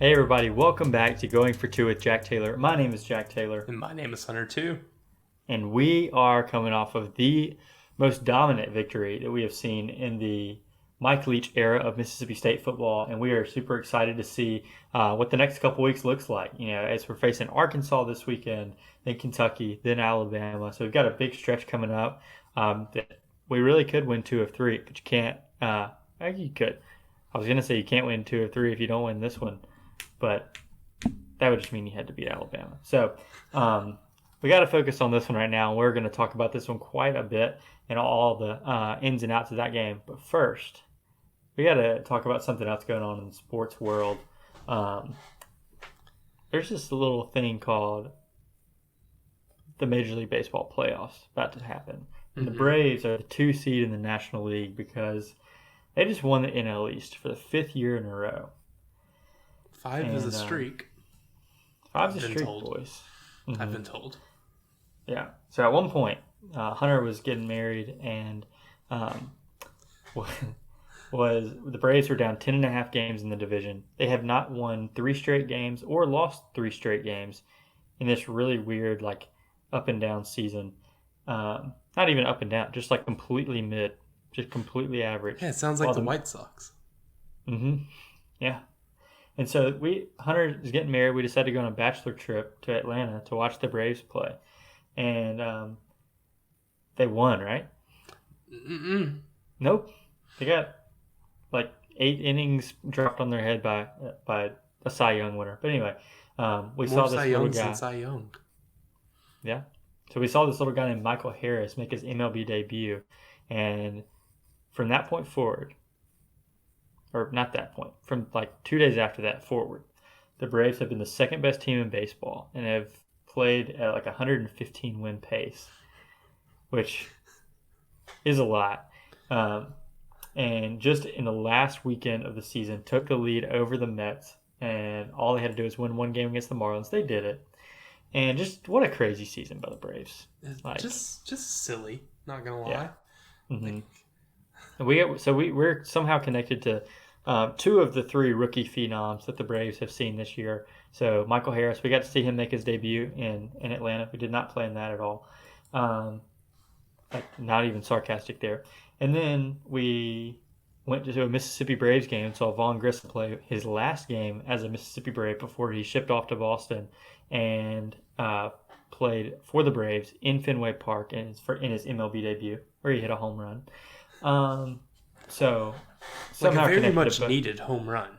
Hey everybody, welcome back to Going for Two with Jack Taylor. My name is Jack Taylor, And my name is Hunter too. and we are coming off of the most dominant victory that we have seen in the Mike Leach era of Mississippi State football, and we are super excited to see what the next couple weeks looks like. As we're facing Arkansas this weekend, then Kentucky, then Alabama, so we've got a big stretch coming up that we really could win 2 of 3, but you can't. You could. I was gonna say you can't win 2 of 3 if you don't win this one. But that would just mean you had to beat Alabama. So we got to focus on this one right now. We're going to talk about this one quite a bit and all the ins and outs of that game. But first, we got to talk about something else going on in the sports world. There's just a little thing called the Major League Baseball playoffs about to happen. And the Braves are the 2 seed in the National League because they just won the NL East for the 5th year in a row. 5 is a streak. 5's a streak, boys. I've been told. Yeah. So at one point, Hunter was getting married, and was the Braves were down 10.5 games in the division. They have not won 3 straight games or lost 3 straight games in this really weird, like, up and down season. Not even up and down, just like completely mid, just completely average. Yeah, it sounds like the White Sox. Yeah. And so Hunter is getting married. We decided to go on a bachelor trip to Atlanta to watch the Braves play. And they won, right? Nope. They got like 8 innings dropped on their head by a Cy Young winner. But anyway, we saw this Cy little Youngs guy. than Cy Young. Yeah. So we saw this little guy named Michael Harris make his MLB debut. And from that point forward, or not that point, from like 2 days after that forward, the Braves have been the second best team in baseball and have played at like 115 win pace, which is a lot. And just in the last weekend of the season, took the lead over the Mets, and all they had to do was win 1 game against the Marlins. They did it. And just what a crazy season by the Braves. Like, just silly, not gonna lie. Yeah. We're somehow connected to 2 of the 3 rookie phenoms that the Braves have seen this year. So Michael Harris, we got to see him make his debut in Atlanta. We did not plan that at all. Not even sarcastic there. And then we went to a Mississippi Braves game and saw Vaughn Grissom play his last game as a Mississippi Brave before he shipped off to Boston and played for the Braves in Fenway Park in his MLB debut, where he hit a home run. So somehow like a very much needed home run.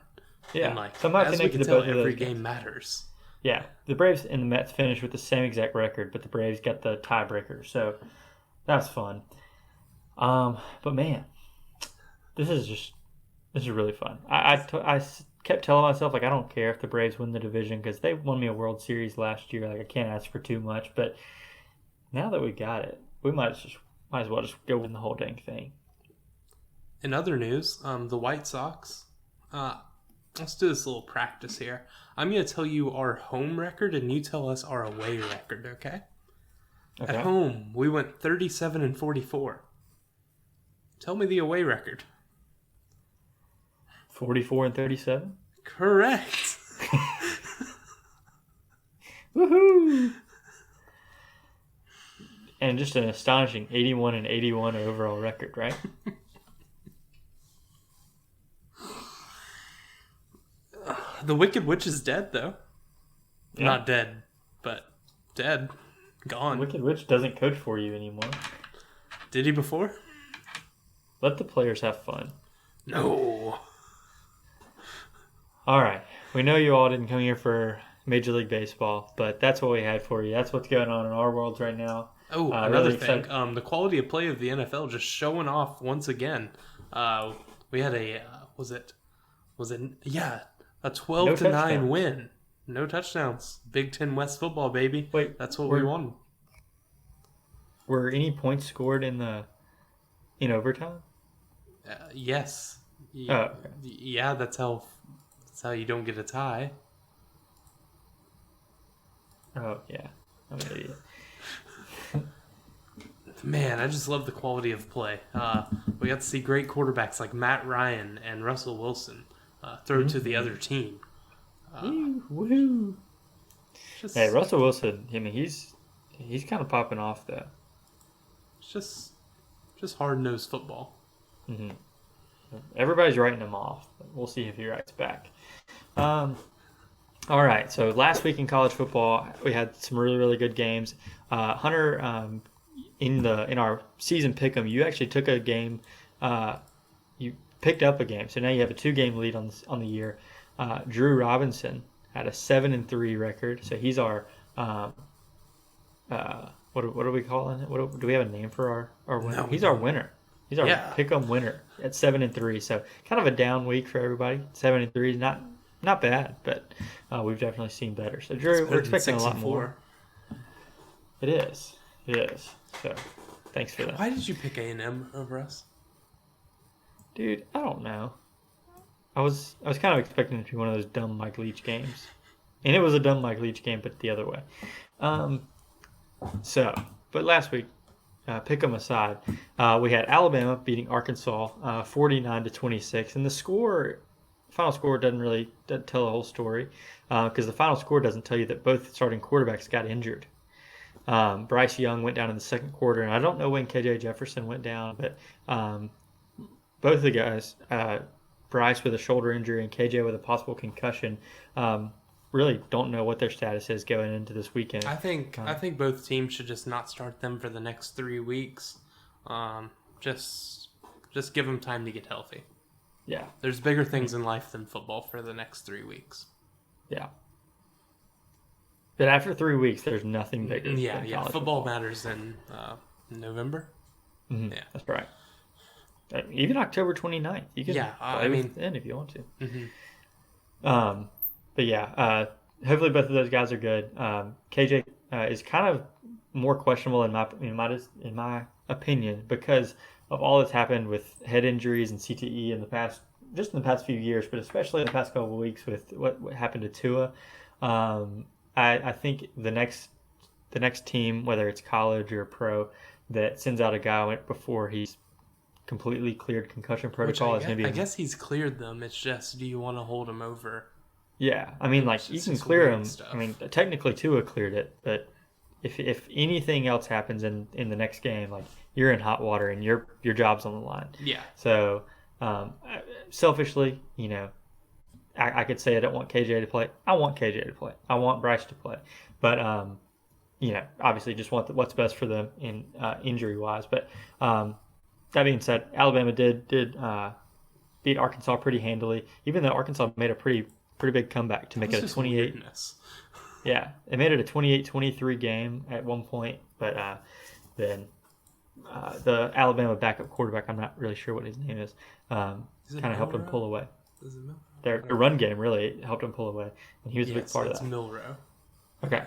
Yeah, and like, somehow as we connected can to tell, both of every those game matters. Yeah, the Braves and the Mets finished with the same exact record, but the Braves got the tiebreaker, so that's fun. But man, this is really fun. I kept telling myself, like, I don't care if the Braves win the division because they won me a World Series last year. Like, I can't ask for too much, but now that we got it, we might as well just go win the whole dang thing. In other news, the White Sox. Let's do this little practice here. I'm going to tell you our home record, and you tell us our away record, okay? At home, we went 37-44. Tell me the away record. 44-37? Correct. Woohoo! And just an astonishing 81-81 overall record, right? The Wicked Witch is dead, though. Yeah. Not dead, but dead. Gone. Wicked Witch doesn't coach for you anymore. Did he before? Let the players have fun. No. All right. We know you all didn't come here for Major League Baseball, but that's what we had for you. That's what's going on in our worlds right now. Oh, another really thing. The quality of play of the NFL just showing off once again. We had a a 12-9 win. No touchdowns. Big Ten West football, baby. Wait, that's what we wanted. Were any points scored in overtime? Yes. Okay. Yeah, that's how you don't get a tie. Oh yeah, I'm an idiot. Man, I just love the quality of play. We got to see great quarterbacks like Matt Ryan and Russell Wilson throw to the other team. Woo! Just, Hey, Russell Wilson. I mean, he's kind of popping off though. just hard nosed football. hmm Everybody's writing him off. We'll see if he writes back. Um, all right. So last week in college football, we had some really really good games. Hunter, in our season pick'em, you actually took a game. You picked up a game, so now you have a 2-game lead on the year. Drew Robinson had a 7-3 record, so he's our what are we calling it? Do we have a name for our winner? No, He's our winner. He's our Yeah. pick'em winner at 7-3. So kind of a down week for everybody. 7-3 is not bad, but we've definitely seen better. So Drew, we're expecting a lot more. It is. So thanks for that. Why did you pick A&M over us? Dude, I don't know. I was kind of expecting it to be one of those dumb Mike Leach games, and it was a dumb Mike Leach game, but the other way. But last week, pick them aside, we had Alabama beating Arkansas 49-26, and final score doesn't tell the whole story because the final score doesn't tell you that both starting quarterbacks got injured. Bryce Young went down in the second quarter, and I don't know when KJ Jefferson went down, but both of the guys, Bryce with a shoulder injury and KJ with a possible concussion, really don't know what their status is going into this weekend. I think both teams should just not start them for the next 3 weeks. Just give them time to get healthy. Yeah. There's bigger things in life than football for the next 3 weeks. Yeah. But after 3 weeks, there's nothing bigger. Yeah. Football matters in November. Mm-hmm. Yeah, that's right. Even October 29th. You can play then if you want to. Mm-hmm. But yeah, hopefully both of those guys are good. KJ is kind of more questionable in my opinion because of all that's happened with head injuries and CTE in the past few years, but especially in the past couple of weeks with what happened to Tua. I think the next team, whether it's college or pro, that sends out a guy before he's completely cleared concussion protocol is going to be. I guess he's cleared them. It's just, do you want to hold him over? Yeah, I mean, like you can clear him. Stuff. I mean, technically Tua cleared it, but if anything else happens in the next game, like you're in hot water and your job's on the line. Yeah. So, selfishly, I could say I don't want KJ to play. I want KJ to play. I want Bryce to play, but obviously just want what's best for them in injury wise. But that being said, Alabama did beat Arkansas pretty handily, even though Arkansas made a pretty big comeback to make it a 28. Yeah, it made it a 28-23 game at one point, but then the Alabama backup quarterback, I'm not really sure what his name is, kind of helped him pull away. Their run game really helped him pull away, and he was a big part of that. Milrow. Okay.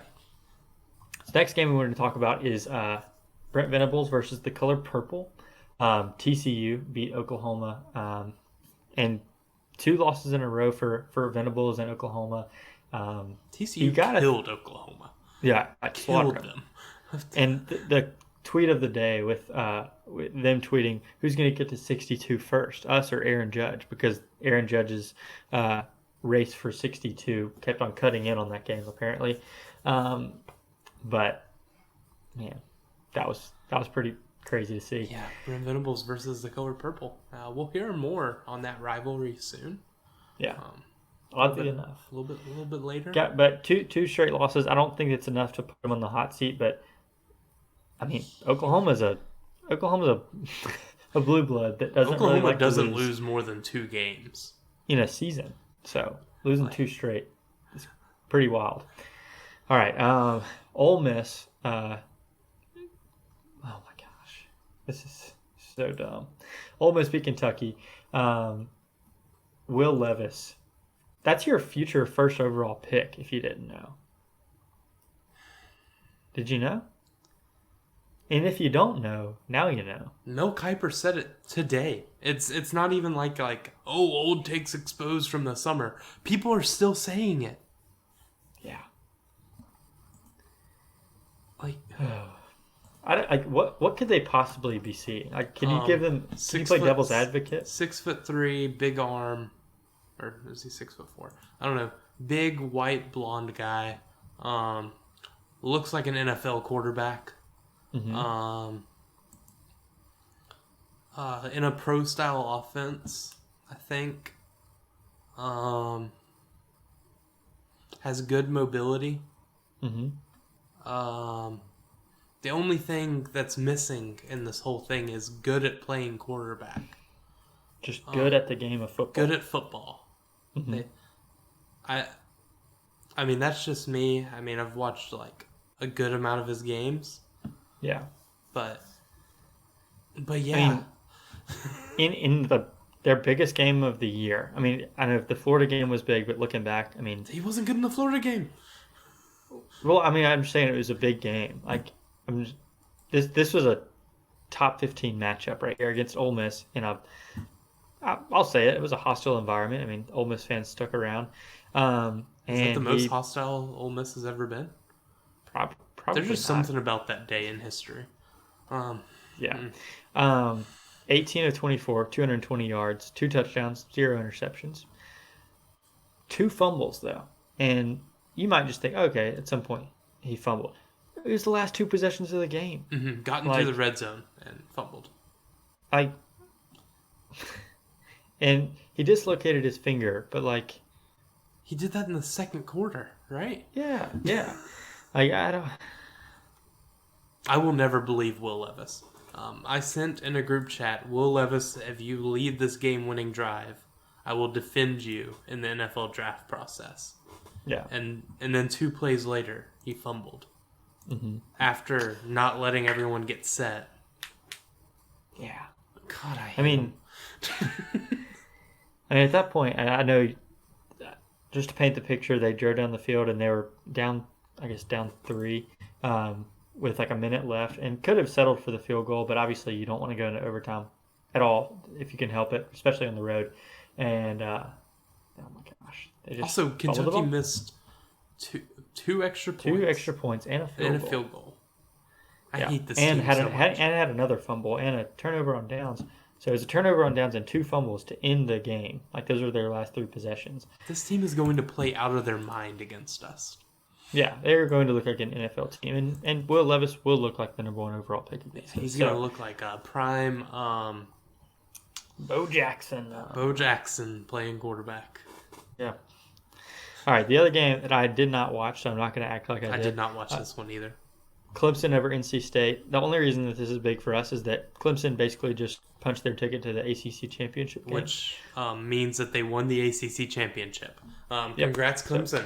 So next game we wanted to talk about is Brent Venables versus the color purple. TCU beat Oklahoma, and 2 losses in a row for Venables and Oklahoma. TCU killed Oklahoma. Yeah, killed them. And the tweet of the day with them tweeting, who's going to get to 62 first, us or Aaron Judge? Because Aaron Judge's race for 62 kept on cutting in on that game apparently. But man, that was pretty crazy to see. Yeah, Brent Venables versus the color purple. We'll hear more on that rivalry soon. Yeah. Oddly enough, a little bit later. Yeah, but two straight losses. I don't think it's enough to put them on the hot seat. But I mean, Oklahoma's a blue blood that doesn't Oklahoma really like doesn't to lose more than 2 games in a season. So losing 2 straight is pretty wild. All right, Ole Miss. Oh my gosh, this is so dumb. Ole Miss beat Kentucky. Will Levis. That's your future first overall pick, if you didn't know. Did you know? And if you don't know, now you know. Mel Kiper said it today. It's not even like old takes exposed from the summer. People are still saying it. Yeah. What could they possibly be seeing? Can you give them? Can you play devil's advocate? 6'3", big arm. or is he 6'4"? I don't know. Big white blonde guy. Looks like an NFL quarterback. Mm-hmm. In a pro style offense, I think. Has good mobility. Mm-hmm. The only thing that's missing in this whole thing is good at playing quarterback. Just good at the game of football. Good at football. Mm-hmm. I mean, that's just me. I mean, I've watched like a good amount of his games, Yeah. but yeah. I mean, in their biggest game of the year. I mean, I know the Florida game was big, but looking back, I mean, He wasn't good in the Florida game. well, I mean, I'm saying it was a big game. Like, this was a top 15 matchup right here against Ole Miss, and I'll say it was a hostile environment. I mean, Ole Miss fans stuck around, Is that the and most he hostile Ole Miss has ever been? probably There's just not. something about that day in history. Yeah. 18 of 24, 220 yards, 2 touchdowns, 0 interceptions. 2 fumbles, though. And you might just think, okay, at some point he fumbled. It was the last 2 possessions of the game. Got into Like, the red zone and fumbled. I and he dislocated his finger, but like, He did that in the second quarter, right? yeah. Like, I don't. I will never believe Will Levis. I sent in a group chat, Will Levis, if you lead this game-winning drive, I will defend you in the NFL draft process. Yeah. And then 2 plays later, he fumbled. Mm-hmm. After not letting everyone get set. Yeah. God, I mean, at that point, I know, just to paint the picture, they drove down the field and they were down, I guess, down 3 with like a minute left and could have settled for the field goal, but obviously you don't want to go into overtime at all if you can help it, especially on the road. And, oh my gosh. They just also, Kentucky missed two extra points. 2 extra points and a field goal. I hate this and team so much. And had another fumble and a turnover on downs. So it was a turnover on downs and 2 fumbles to end the game. Like, those were their last 3 possessions. This team is going to play out of their mind against us. Yeah, they're going to look like an NFL team. And Will Levis will look like the number 1 overall pick. He's going to look like a prime Bo Jackson. Bo Jackson playing quarterback. Yeah. All right, the other game that I did not watch, so I'm not going to act like I did. I did not watch this one either. Clemson over NC State. The only reason that this is big for us is that Clemson basically just punched their ticket to the ACC championship game. Which means that they won the ACC championship. Congrats, Clemson.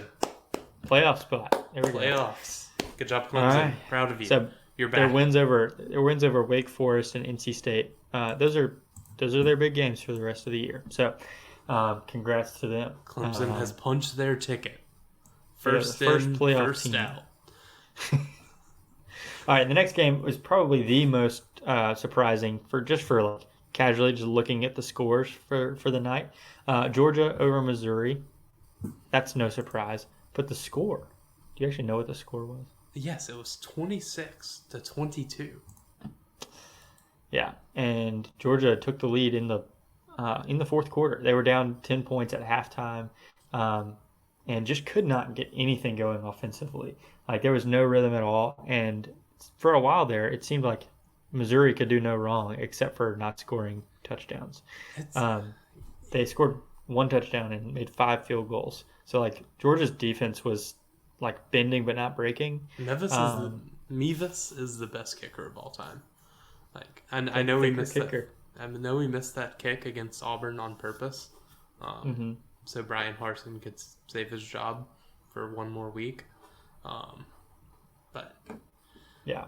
Playoff spot. There we go. Playoffs. Good job, Clemson. Right. Proud of you. So you're back. Their wins over Wake Forest and NC State. Those are their big games for the rest of the year. So congrats to them. Clemson has punched their ticket. First playoff first team. out. All right, the next game was probably the most surprising for like casually just looking at the scores for the night. Georgia over Missouri. That's no surprise. But the score, do you actually know what the score was? Yes, it was 26-22. Yeah, and Georgia took the lead in the fourth quarter. They were down 10 points at halftime, and just could not get anything going offensively. Like, there was no rhythm at all, and for a while there, it seemed like Missouri could do no wrong except for not scoring touchdowns. They scored 1 touchdown and made 5 field goals. So, like, Georgia's defense was, like, bending but not breaking. Mevis is the best kicker of all time. Like, I know he missed that. I know he missed that kick against Auburn on purpose, so Brian Harsin could save his job for 1 more week. But yeah,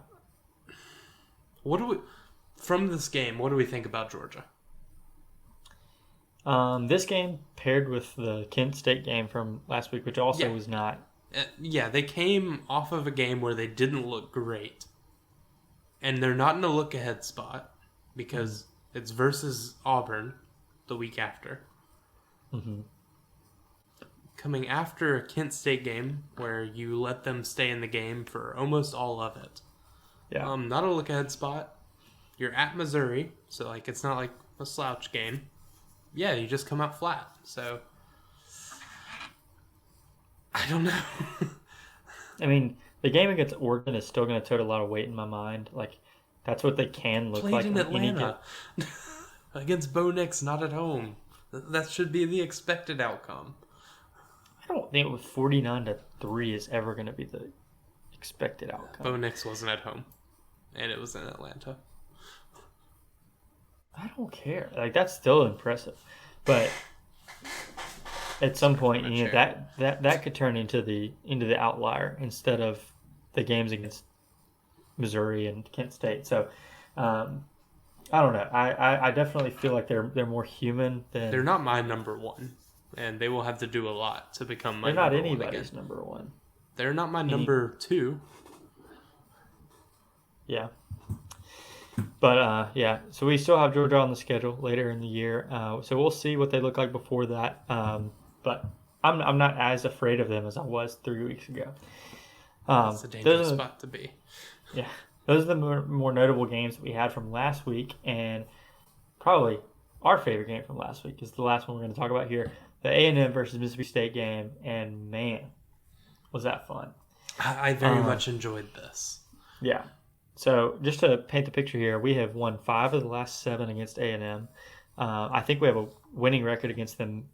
from this game? What do we think about Georgia? This game paired with the Kent State game from last week, which also was not. They came off of a game where they didn't look great. And they're not in a look-ahead spot because it's versus Auburn the week after. Mm-hmm. Coming after a Kent State game where you let them stay in the game for almost all of it. Yeah. Not a look-ahead spot. You're at Missouri, so like it's not like a slouch game. Yeah, you just come out flat. So I don't know. I mean, the game against Oregon is still going to tote a lot of weight in my mind. Like, that's what they can look Played like in on any Atlanta against Bo Nix, not at home. That should be the expected outcome. I don't think it was 49-3 is ever going to be the expected outcome. Bo Nix wasn't at home, and it was in Atlanta. I don't care. Like, that's still impressive, but at some point, you know, that could turn into the outlier instead of the games against Missouri and Kent State. So, I don't know. I definitely feel like they're more human than They're not my number one, and they will have to do a lot to become my they're not number one anybody's again. number one. They're not my number two. Yeah. But yeah, so we still have Georgia on the schedule later in the year. So we'll see what they look like before that. But I'm not as afraid of them as I was 3 weeks ago. That's a dangerous spot to be. Yeah, those are the more notable games that we had from last week, and probably our favorite game from last week is the last one we're going to talk about here, the A&M versus Mississippi State game. And man, was that fun! I very much enjoyed this. Yeah. So just to paint the picture here, we have won 5 of the last 7 against A&M. I think we have a winning record against them,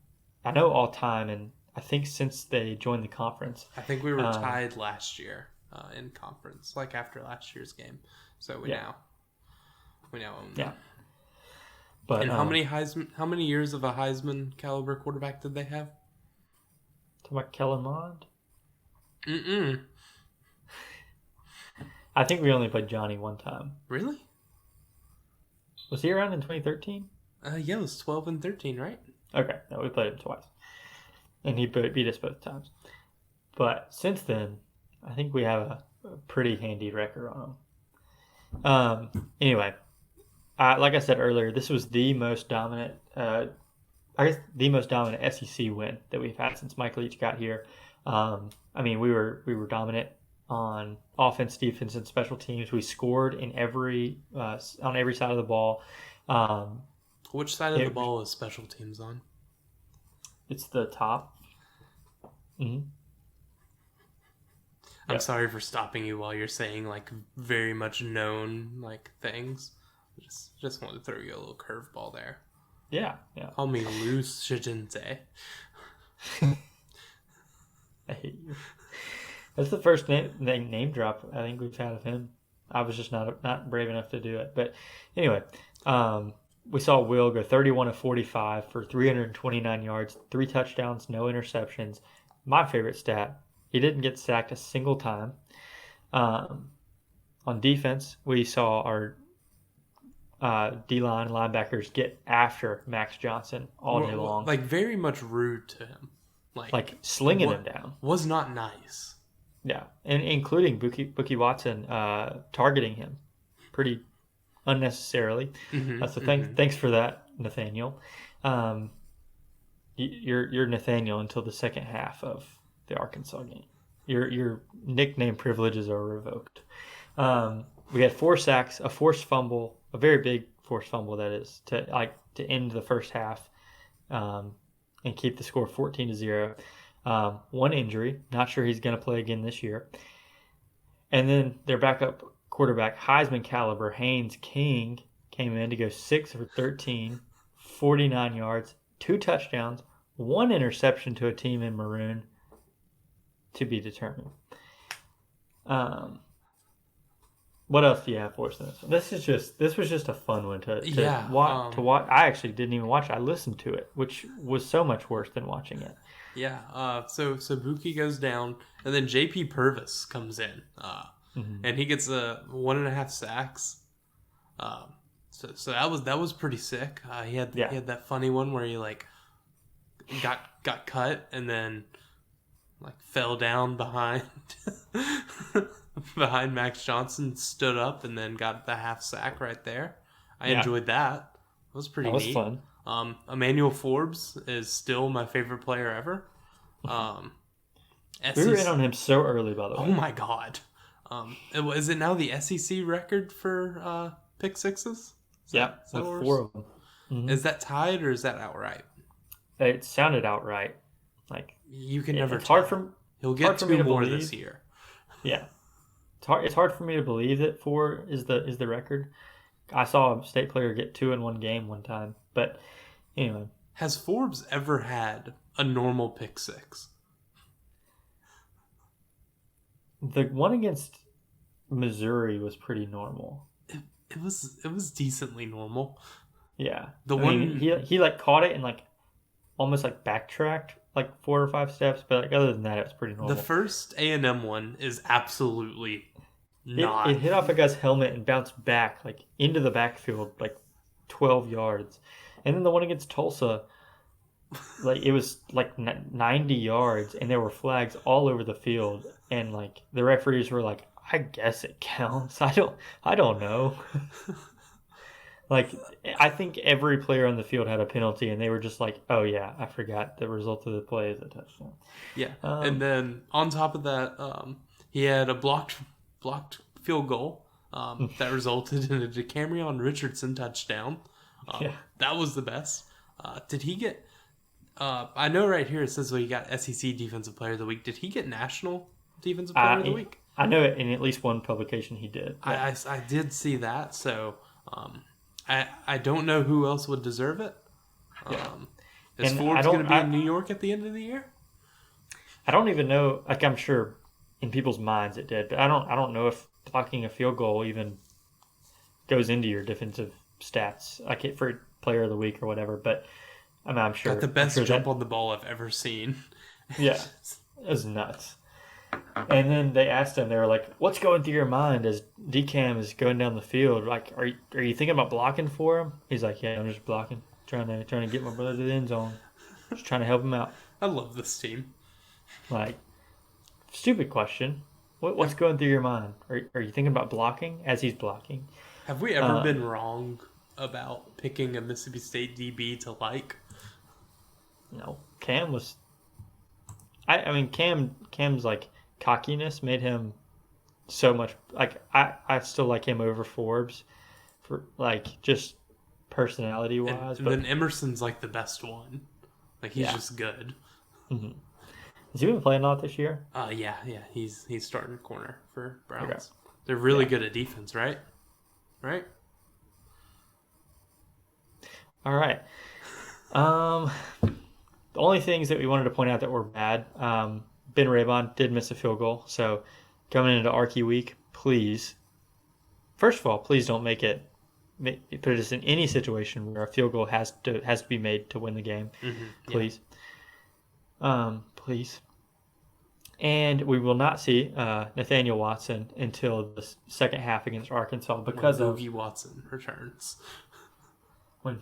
I know all time, and I think since they joined the conference. I think we were tied last year in conference, like after last year's game. So we now own that. Yeah. But and how many years of a Heisman caliber quarterback did they have? Talking about Kellen Mond? Mm-mm. I think we only played Johnny one time. Really? Was he around in 2013? Yeah, it was 12 and 13, right? Okay, no, we played him twice. And he beat us both times. But since then, I think we have a pretty handy record on him. Anyway, like I said earlier, this was the most dominant, the most dominant SEC win that we've had since Mike Leach got here. I mean, we were dominant on offense, defense, and special teams. We scored in on every side of the ball. Which side of the ball is special teams on? It's the top. Mm-hmm. I'm sorry for stopping you while you're saying like very much known like things. Just wanted to throw you a little curveball there. Yeah. Call me loose shijinte. I hate you. That's the first name drop I think we've had of him. I was just not brave enough to do it. But anyway, we saw Will go 31 of 45 for 329 yards, 3 touchdowns, no interceptions. My favorite stat, he didn't get sacked a single time. On defense, we saw our D-line linebackers get after Max Johnson all day long. Like very much rude to him. Like slinging him down. Was not nice. Yeah, and including Bookie Watson targeting him pretty unnecessarily. So thanks for that, Nathaniel. You're Nathaniel until the second half of the Arkansas game. Your nickname privileges are revoked. We had 4 sacks, a forced fumble, a very big forced fumble that is to end the first half, and keep the score 14-0. 1 injury, not sure he's going to play again this year. And then their backup quarterback, Heisman caliber, Haynes King, came in to go 6 for 13, 49 yards, 2 touchdowns, 1 interception to a team in maroon, to be determined. What else do you have for us in this one? This was just a fun one to watch. I actually didn't even watch it. I listened to it, which was so much worse than watching it. Yeah. So Buki goes down, and then J.P. Purvis comes in, and he gets 1.5 sacks. So that was pretty sick. He had that funny one where he like got cut and then like fell down behind Max Johnson, stood up, and then got the half sack right there. I enjoyed that. It was pretty neat. That was fun. Emmanuel Forbes is still my favorite player ever. We were in on him so early, by the way. Oh my god. Is it now the SEC record for pick sixes? With 4 of them. Mm-hmm. Is that tied or is that outright? It sounded outright. Like you can never. It's hard for He'll It's hard get for me two to more believe. this year. Yeah, it's hard for me to believe that 4 is the record. I saw a state player get 2 in one game one time, but anyway, Has Forbes ever had a normal pick six? the one against Missouri was pretty normal. It was decently normal. Yeah, The I mean one he like caught it and like almost like backtracked like 4 or 5 steps, but like other than that, it was pretty the normal. first A&M one is absolutely It not. hit off a guy's helmet and bounced back like into the backfield like 12 yards, and then the one against Tulsa, like it was like 90 yards, and there were flags all over the field, and like the referees were like, I guess it counts. I don't know. Like, I think every player on the field had a penalty, and they were just like, "Oh yeah, I forgot the result of the play is a touchdown." Yeah, and Um, then on top of that, he had a blocked field goal that resulted in a Decamerion Richardson touchdown. yeah, That was the best. Did he get? I know right here it says he got SEC Defensive Player of the Week. Did he get National Defensive Player of the I Week? I know it in at least one publication he did. Yeah, I did see that. So um, I don't know who else would deserve it. yeah. Is And Forbes going to be in New York at the end of the year? I don't even know. Like, I'm sure in people's minds it did, but I don't know if blocking a field goal even goes into your defensive stats, like for Player of the Week or whatever. But I mean, I'm sure Got the I'm best sure jump that on the ball I've ever seen. yeah, it was nuts. And then they asked him, they were like, "What's going through your mind as DCAM is going down the field? Like, are you thinking about blocking for him?" He's like, "Yeah, I'm just blocking, trying to get my brother to the end zone, just trying to help him out." I love this team. Like, stupid question. What's going through your mind? Are you thinking about blocking as he's blocking? Have we ever Uh, been wrong about picking a Mississippi State DB to like? no, Cam was. I mean, Cam's like cockiness made him so much. Like, I still like him over Forbes for like just personality wise, And but then Emerson's like the best one. Like he's yeah. just good. Hmm. Has he been playing a lot this year? Yeah. He's starting corner for Browns. Okay. They're really Yeah. good at defense, right? Right? All right. Um, the only things that we wanted to point out that were bad, Ben Raybon did miss a field goal. So coming into Archie week, please, first of all, please don't put us in any situation where a field goal has to be made to win the game. Mm-hmm. Please, please. And we will not see Nathaniel Watson until the second half against Arkansas because when of Boogie Watson returns. when.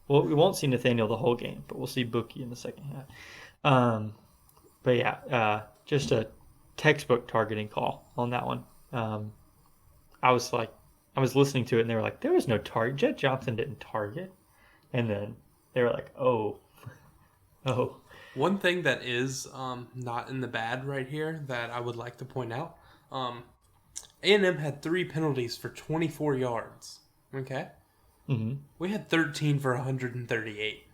Well, we won't see Nathaniel the whole game, but we'll see Bookie in the second half. But yeah, just a textbook targeting call on that one. I was listening to it, and they were like, "There was no target. Jet Johnson didn't target," and then they were like, "Oh, oh, One thing that is not in the bad right here that I would like to point out, A&M had 3 penalties for 24 yards. Okay? mm-hmm. We had 13 for 138.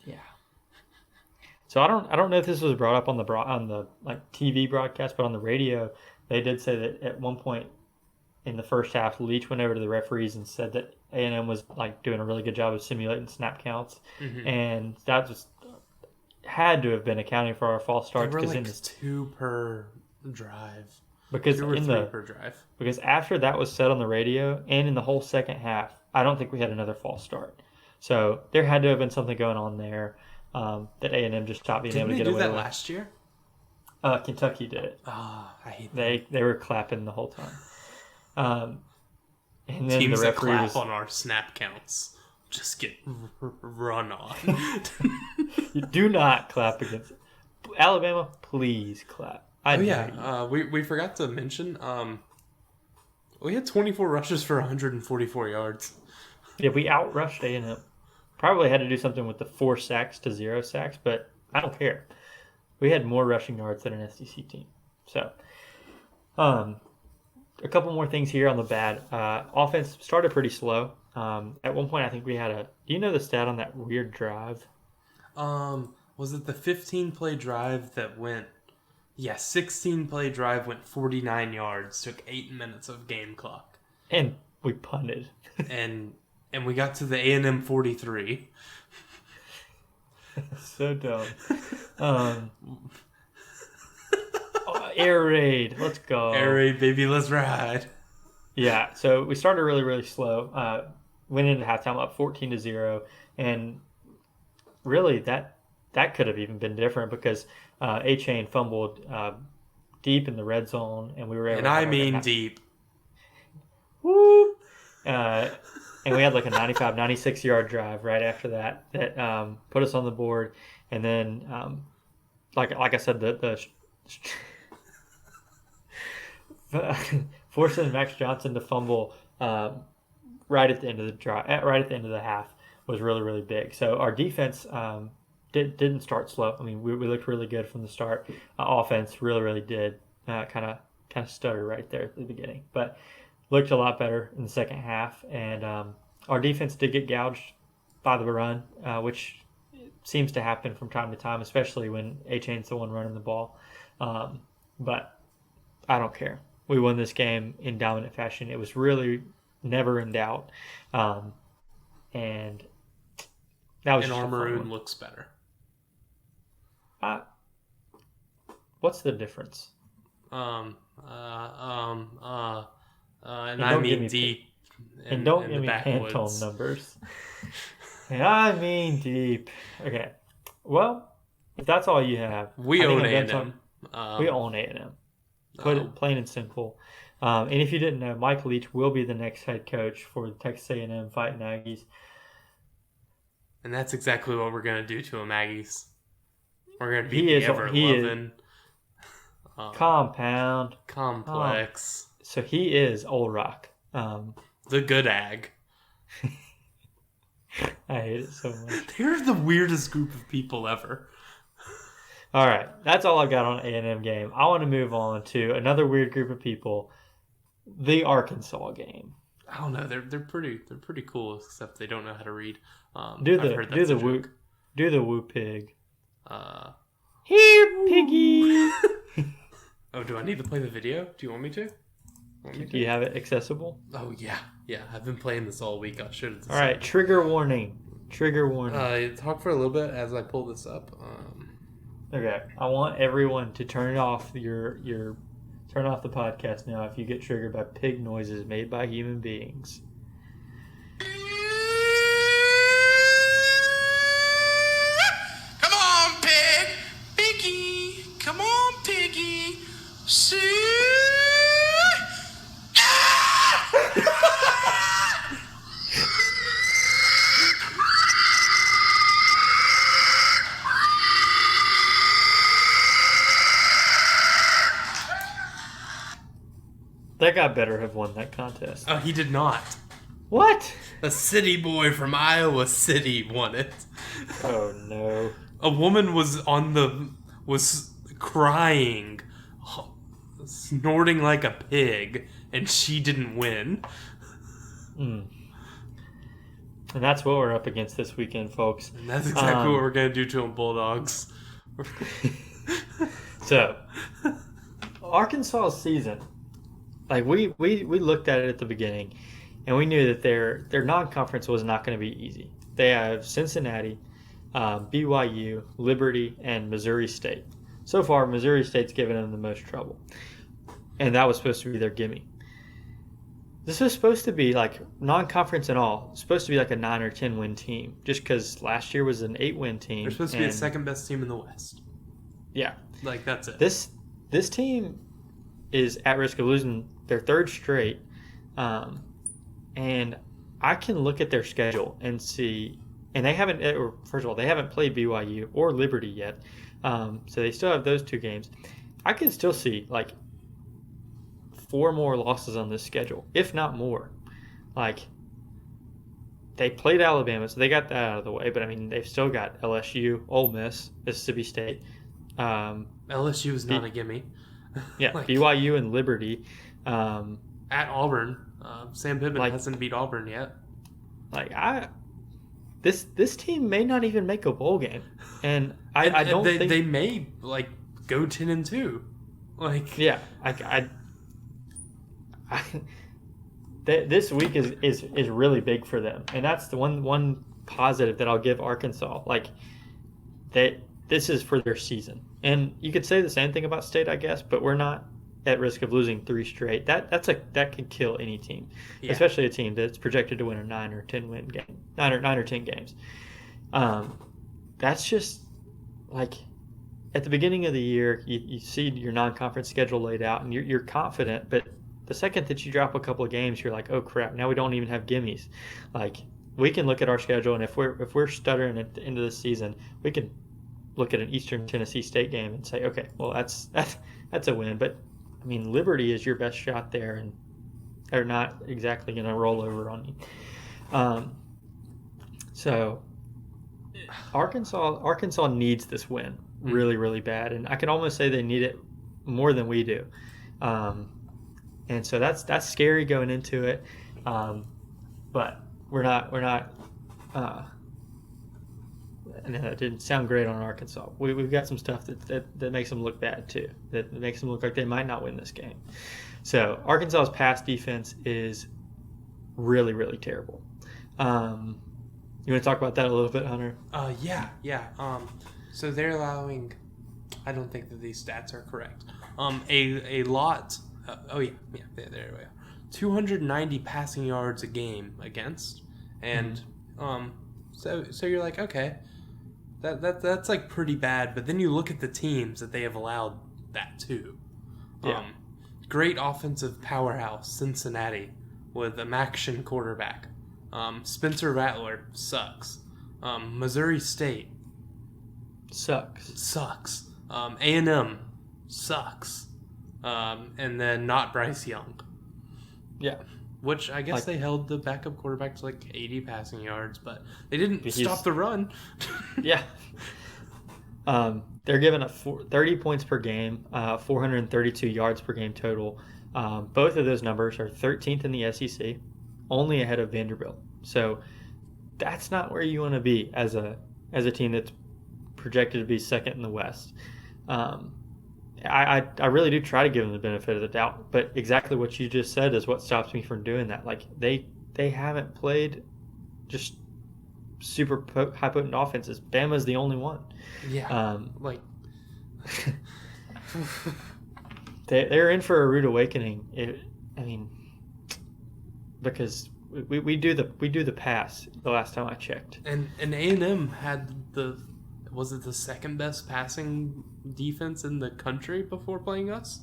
Yeah." So I don't know if this was brought up on the like TV broadcast, but on the radio they did say that at one point in the first half, Leach went over to the referees and said that A&M was like doing a really good job of simulating snap counts, Mm-hmm. and that just had to have been accounting for our false They starts were because like 2 per drive. because 2 or in 3 the per drive. because after that was said on the radio and in the whole second half, I don't think we had another false start. So there had to have been something going on there that A&M just stopped being Didn't able to they get do away that with. last year? Kentucky did it. I hate that. They were clapping the whole time. And then Teams the that referee clap was, on our snap counts just get run on. you do not clap against Alabama. Please clap. I dare you. yeah, we forgot to mention we had 24 rushes for 144 yards. Yeah, we outrushed A&M. Probably had to do something with the 4 sacks to 0 sacks, but I don't care. We had more rushing yards than an SEC team. So, a couple more things here on the bad. Offense started pretty slow. At one point, I think we had do you know the stat on that weird drive? Was Was it the 15-play drive that went... Yeah, 16-play drive went 49 yards, took 8 minutes of game clock. And we punted. and we got to the A&M 43. So dumb. Air raid. Let's go. Air raid, baby, let's ride. Yeah, so we started really, really slow. Went into halftime up 14-0, and really that could have even been different because A-Chain fumbled deep in the red zone, and we were able and to I mean deep. Woo! And we had like a 95, 96-yard drive right after that put us on the board, and then like I said, the forcing Max Johnson to fumble right at the end of the drive, right at the end of the half was really, really big. So our defense didn't start slow. I mean, we looked really good from the start. Offense really, really did kind of stutter right there at the beginning, but looked a lot better in the second half. And our defense did get gouged by the run, which seems to happen from time to time, especially when A-Chain's the one running the ball. But I don't care. We won this game in dominant fashion. It was really never in doubt. And that was and our maroon looks better. What's the difference? And I mean deep. And don't give me Pantone numbers. And I mean deep. Okay. Well, if that's all you have, we own A&M. We own A&M. Put it plain and simple. And if you didn't know, Mike Leach will be the next head coach for the Texas A&M Fighting Aggies. And that's exactly what we're going to do to him, Aggies. We're going to be the ever-loving... compound. Complex. So he is Old Rock. The good ag. I hate it so much. They're the weirdest group of people ever. All right, that's all I got on A&M game. I want to move on to another weird group of people, the Arkansas game. I don't know. They're pretty cool, except they don't know how to read. Do the woo pig. Here, piggy. Oh, do I need to play the video? Do you want me to? Do you have it accessible? Oh yeah. I've been playing this all week. I should. All right, trigger warning. Talk for a little bit as I pull this up. Okay, I want everyone to turn off turn off the podcast now if you get triggered by pig noises made by human beings. Come on, pig! Piggy! Come on, piggy! See? That guy better have won that contest. Oh, he did not. What? A city boy from Iowa City won it. Oh no. A woman was crying, snorting like a pig, and she didn't win. And that's what we're up against this weekend, folks. And that's exactly what we're going to do to them Bulldogs. So, Arkansas's season, like we looked at it at the beginning, and we knew that their non-conference was not going to be easy. They have Cincinnati, BYU, Liberty, and Missouri State. So far, Missouri State's given them the most trouble, and that was supposed to be their gimme. This was supposed to be like non-conference and all. Supposed to be like a 9 or 10 win team, just because last year was an 8-win team. They're supposed to be the second best team in the West. Yeah, like that's it. This team is at risk of losing their third straight, and I can look at their schedule and see, and they haven't. Or first of all, they haven't played BYU or Liberty yet, so they still have those two games. I can still see like 4 more losses on this schedule, if not more. Like, they played Alabama, so they got that out of the way. But I mean, they've still got LSU, Ole Miss, Mississippi State. LSU is not a gimme. Yeah, BYU and Liberty. At Auburn, Sam Pittman hasn't beat Auburn yet. This team may not even make a bowl game, and I don't think they may like go 10-2. Like yeah, this week is really big for them, and that's the one positive that I'll give Arkansas. Like this is for their season, and you could say the same thing about State, I guess, but we're not at risk of losing 3 straight. That could kill any team, especially a team that's projected to win a 9 or 10 win game, 9 or 10 games. That's just like at the beginning of the year, you see your non-conference schedule laid out, and you're confident, but the second that you drop a couple of games, you're like, oh crap, now we don't even have gimmies. Like we can look at our schedule, and if we're stuttering at the end of the season, we can look at an Eastern Tennessee State game and say, okay, well that's a win. But I mean, Liberty is your best shot there, and they're not exactly going to roll over on you. So Arkansas needs this win really, really bad, and I can almost say they need it more than we do. And so that's scary going into it, but we're not. And that didn't sound great on Arkansas. We've got some stuff that makes them look bad too. That makes them look like they might not win this game. So Arkansas's pass defense is really, really terrible. You want to talk about that a little bit, Hunter? Yeah. So they're allowing. I don't think that these stats are correct. A lot. There we go. 290 passing yards a game against, and so you're like, okay, that's like pretty bad. But then you look at the teams that they have allowed that to. Yeah. Great offensive powerhouse Cincinnati with a Maction quarterback. Spencer Rattler sucks. Missouri State sucks. A&M sucks. And then not Bryce Young. Yeah. Which I guess they held the backup quarterback to like 80 passing yards, but they didn't stop the run. Yeah. They're given 30 points per game, 432 yards per game total. Both of those numbers are 13th in the SEC, only ahead of Vanderbilt. So that's not where you want to be as a team that's projected to be second in the West. I really do try to give them the benefit of the doubt, but exactly what you just said is what stops me from doing that. Like they haven't played just super high potent offenses. Bama's the only one. Yeah. They're in for a rude awakening. Because we do the pass the last time I checked. And A&M had was it the second best passing defense in the country before playing us?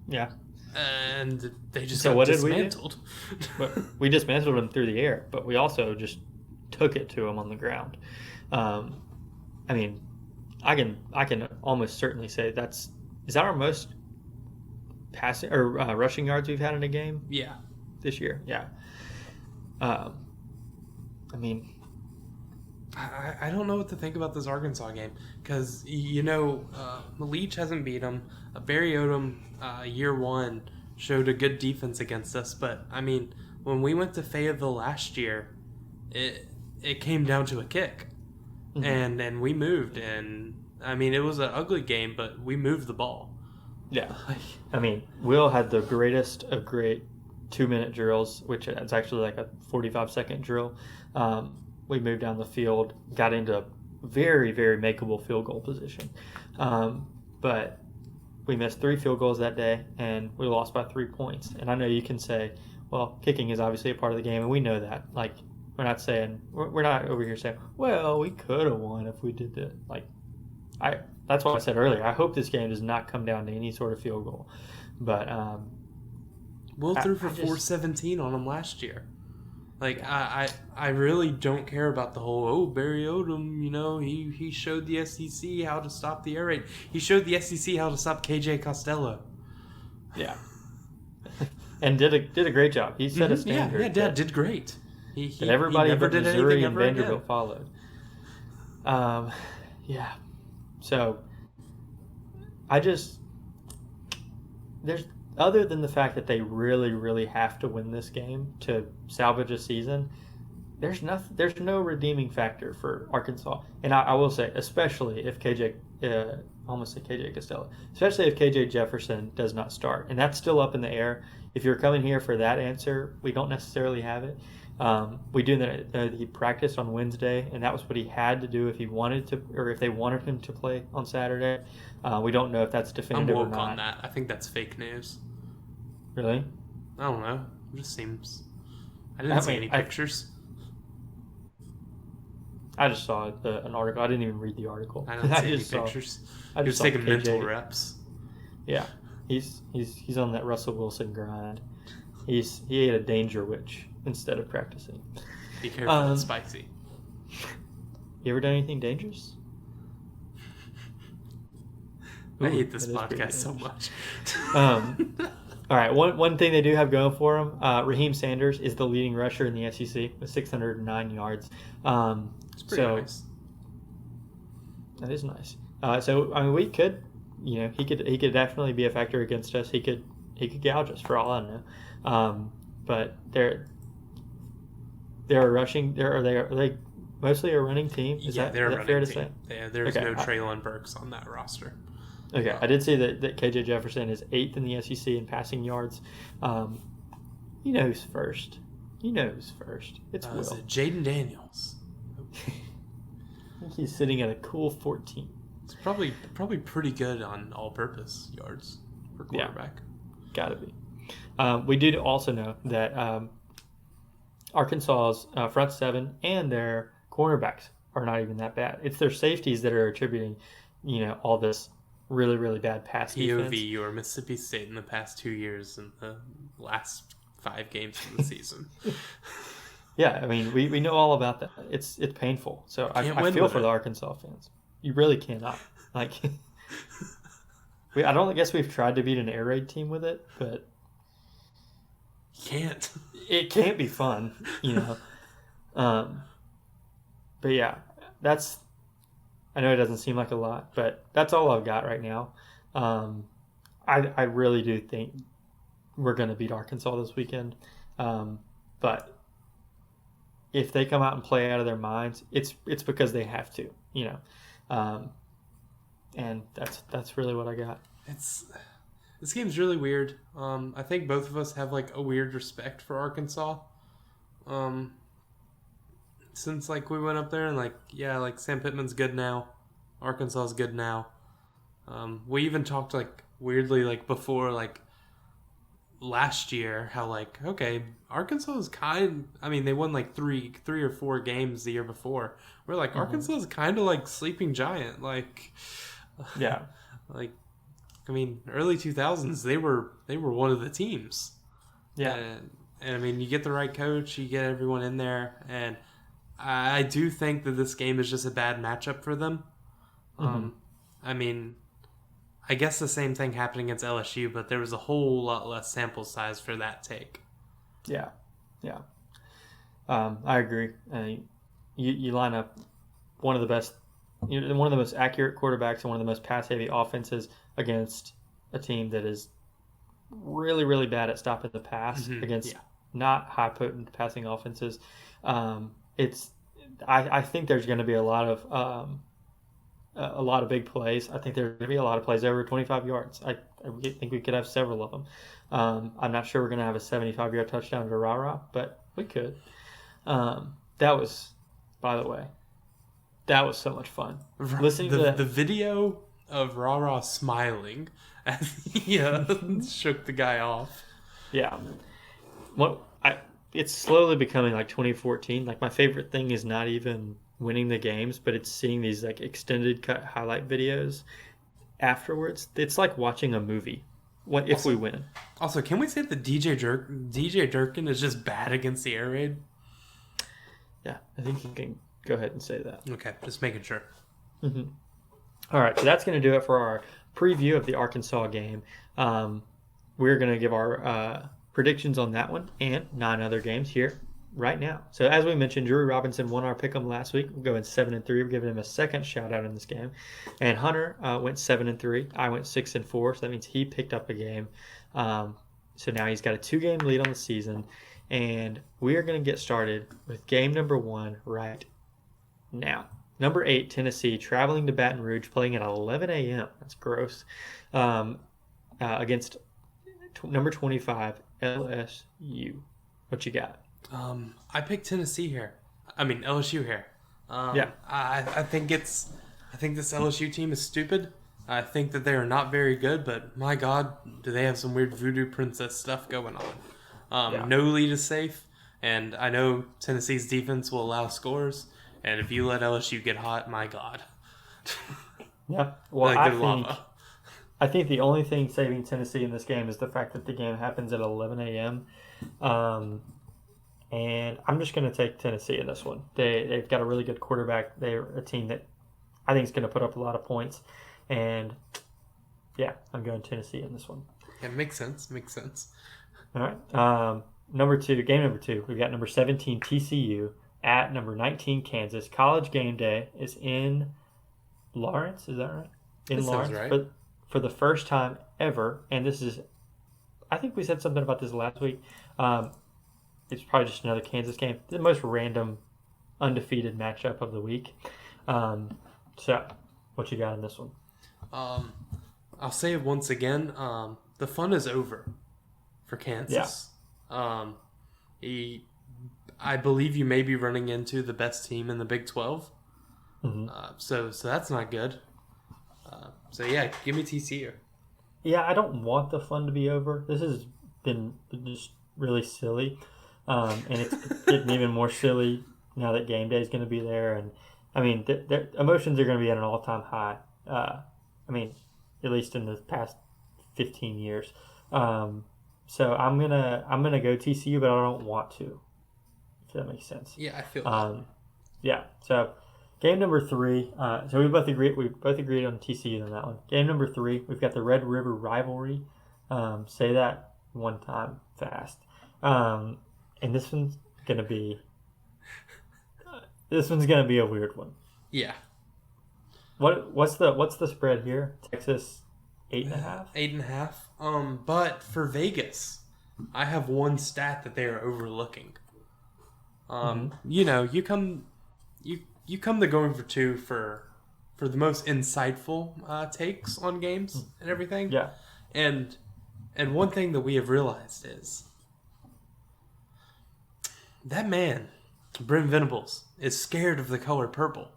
Yeah. And they just got dismantled. We dismantled them through the air, but we also just took it to them on the ground. I can almost certainly say is that our most passing or rushing yards we've had in a game? Yeah. This year, yeah. I don't know what to think about this Arkansas game because Leach hasn't beat them. Barry Odom, year one, showed a good defense against us. But I mean, when we went to Fayetteville last year, it came down to a kick, and we moved. And I mean, it was an ugly game, but we moved the ball. Yeah, Will had the greatest of great 2-minute drills, which is actually like a 45-second drill. We moved down the field, got into very, very makeable field goal position. But we missed 3 field goals that day, and we lost by 3 points. And I know you can say, well, kicking is obviously a part of the game, and we know that. Like, we're not over here saying, well, we could have won if we did that. Like, that's what I said earlier. I hope this game does not come down to any sort of field goal. But Will threw for 417 on them last year. Like, I really don't care about the whole, Barry Odom, he showed the SEC how to stop the air raid. He showed the SEC how to stop KJ Costello. Yeah. And did a great job. He set a standard. Yeah, did great. Everybody never but did Missouri anything and ever Vanderbilt again. followed. Yeah. So, there's other than the fact that they really, really have to win this game to salvage a season, there's no redeeming factor for Arkansas, and I will say, especially if KJ, I almost say KJ Costello, especially if KJ Jefferson does not start, and that's still up in the air. If you're coming here for that answer, we don't necessarily have it. We do that. He practiced on Wednesday, and that was what he had to do if he wanted to, or if they wanted him to play on Saturday. We don't know if that's I'm definitive or woke not. on that. I think that's fake news. Really? I don't know. It just seems. I didn't see any pictures. I just saw an article. I didn't even read the article. I didn't see any pictures. He was taking mental reps. Yeah, he's on that Russell Wilson grind. He ate a danger witch instead of practicing. Be careful, it's spicy. You ever done anything dangerous? I hate this podcast so much. All right, one thing they do have going for them, Raheem Sanders is the leading rusher in the SEC with 609 yards. It's pretty nice. That is nice. So I mean, we could, he could definitely be a factor against us. He could gouge us for all I know. But they're rushing. Are they mostly a running team? Is that fair to say? Yeah, there's no Traylon Burks on that roster. Okay, I did see that KJ Jefferson is 8th in the SEC in passing yards. You know who's first. It's Will. Is it Jaden Daniels? I think he's sitting at a cool 14. It's probably pretty good on all-purpose yards for quarterback. Yeah, gotta be. We did also know that Arkansas's front seven and their cornerbacks are not even that bad. It's their safeties that are attributing, all this really, really bad pass defense. POV or Mississippi State in the past 2 years in the last 5 games of the season. Yeah, I mean, we know all about that. It's painful. So I feel for the Arkansas fans. You really cannot. Like, I don't guess we've tried to beat an air raid team with it, but can't. It can't be fun, But yeah, I know it doesn't seem like a lot, but that's all I've got right now. I really do think we're going to beat Arkansas this weekend. But if they come out and play out of their minds, it's because they have to, and that's really what I got. This game's really weird. I think both of us have like a weird respect for Arkansas. Since like we went up there and like Sam Pittman's good now, Arkansas's good now. We even talked like weirdly like before like last year how like okay, Arkansas is they won like three or four games the year before. We're like Arkansas is kind of like sleeping giant, like yeah, like I mean early 2000s they were one of the teams. Yeah, and I mean you get the right coach, you get everyone in there, and I do think that this game is just a bad matchup for them. I mean, I guess the same thing happened against LSU, but there was a whole lot less sample size for that take. Yeah. I agree. You line up one of the best, one of the most accurate quarterbacks and one of the most pass-heavy offenses against a team that is really, really bad at stopping the pass against not high-potent passing offenses. I think there's going to be a lot of big plays. I think there's going to be a lot of plays over 25 yards. I think we could have several of them. I'm not sure we're going to have a 75-yard touchdown to Rah-Rah, but we could. That was, by the way, so much fun. Listening to the video of Rah-Rah smiling as he shook the guy off. Yeah. It's slowly becoming like 2014. Like my favorite thing is not even winning the games, but it's seeing these like extended cut highlight videos afterwards. It's like watching a movie. If we win. Also, can we say that DJ Durkin is just bad against the air raid? Yeah, I think you can go ahead and say that. Okay, just making sure. Mm-hmm. All right, so that's going to do it for our preview of the Arkansas game. We're going to give our predictions on that one and 9 other games here right now. So as we mentioned, Drew Robinson won our pick'em last week. We're going 7-3. We're giving him a second shout out in this game. And Hunter went 7-3. I went 6-4. So that means he picked up a game. So now he's got a 2-game lead on the season. and we are going to get started with game number 1 right now. Number 8, Tennessee, traveling to Baton Rouge, playing at 11 a.m. That's gross. Against number 25, LSU. What you got? I picked Tennessee here. I mean LSU here. Yeah. I think this LSU team is stupid. I think that they are not very good, but my God, do they have some weird voodoo princess stuff going on? No lead is safe, and I know Tennessee's defense will allow scores. And if you let LSU get hot, my God. Yeah. Well, like I think the only thing saving Tennessee in this game is the fact that the game happens at 11 a.m. And I'm just going to take Tennessee in this one. They've got a really good quarterback. They're a team that I think is going to put up a lot of points. And, yeah, I'm going Tennessee in this one. Yeah, makes sense. All right. Game number 2, we've got number 17, TCU, at number 19, Kansas. College game day is in Lawrence. Is that right? That Lawrence. sounds right. But for the first time ever, and this is, I think we said something about this last week. It's probably just another Kansas game. The most random, undefeated matchup of the week. So, what you got in this one? I'll say it once again. The fun is over for Kansas. Yeah. I believe you may be running into the best team in the Big 12. Mm-hmm. So that's not good. So yeah, give me TCU. Yeah, I don't want the fun to be over. This has been just really silly, and it's getting even more silly now that game day is going to be there. And I mean, the emotions are going to be at an all-time high. I mean, at least in the past 15 years. So I'm gonna go TCU, but I don't want to. If that makes sense. Yeah, I feel that. Yeah. So game number 3. So we both agreed on TCU on that one. Game number 3, we've got the Red River rivalry. Say that one time fast. And this one's gonna be a weird one. Yeah. What's the spread here? Texas 8.5. 8.5. But for Vegas, I have one stat that they are overlooking. You know, you come to going for 2 for the most insightful takes on games and everything. Yeah. And one thing that we have realized is that man, Brent Venables, is scared of the color purple.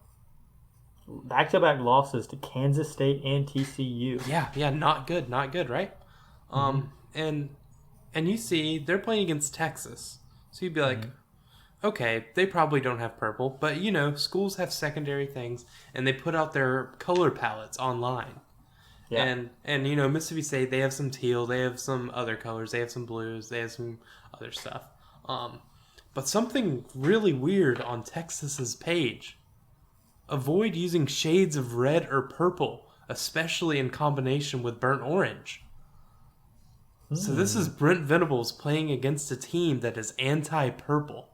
Back-to-back losses to Kansas State and TCU. Yeah, not good, right? And you see they're playing against Texas, so you'd be like, okay, they probably don't have purple, but you know, schools have secondary things, and they put out their color palettes online. Yeah. And you know, Mississippi State, they have some teal, they have some other colors, they have some blues, they have some other stuff. But something really weird on Texas's page. Avoid using shades of red or purple, especially in combination with burnt orange. So this is Brent Venables playing against a team that is anti-purple.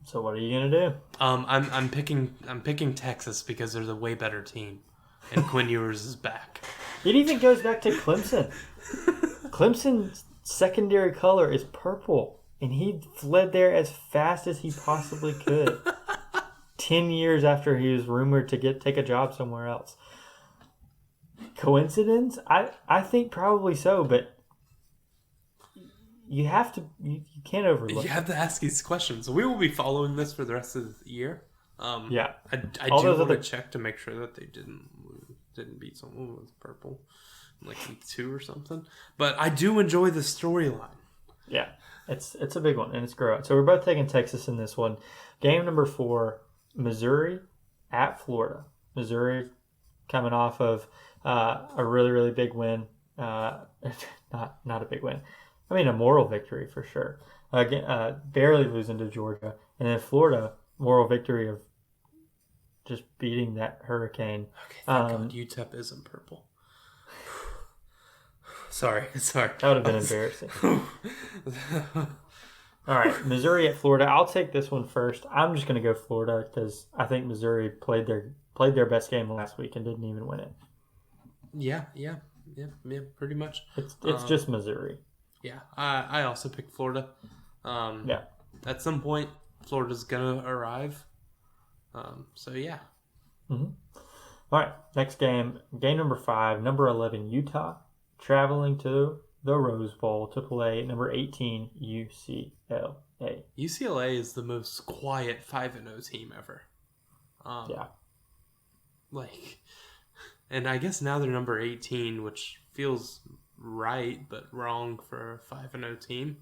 So what are you gonna do? I'm picking Texas because they're the way better team, and Quinn Ewers is back. It even goes back to Clemson. Clemson's secondary color is purple, and he fled there as fast as he possibly could. 10 years after he was rumored to take a job somewhere else. Coincidence? I think probably so, but you can't overlook. You have to ask these questions. We will be following this for the rest of the year. Yeah, I do want to check to make sure that they didn't beat someone with purple, in like week 2 or something. But I do enjoy the storyline. Yeah, it's a big one and it's growing. So we're both taking Texas in this one. Game number 4, Missouri at Florida. Missouri coming off of a really, really big win. Not a big win. I mean, a moral victory for sure. Barely losing to Georgia. And then Florida, moral victory of just beating that Hurricane. Okay, thank God UTEP isn't purple. Sorry. That would have been embarrassing. All right, Missouri at Florida. I'll take this one first. I'm just going to go Florida because I think Missouri played their best game last week and didn't even win it. Yeah, pretty much. It's just Missouri. Yeah, I also picked Florida. Yeah. At some point, Florida's gonna arrive. So yeah, All right, next game, game number 5, number 11 Utah, traveling to the Rose Bowl to play number 18 UCLA. UCLA is the most quiet 5-0 team ever. Yeah. Like, and I guess now they're number 18, which feels right but wrong for a 5-0 team.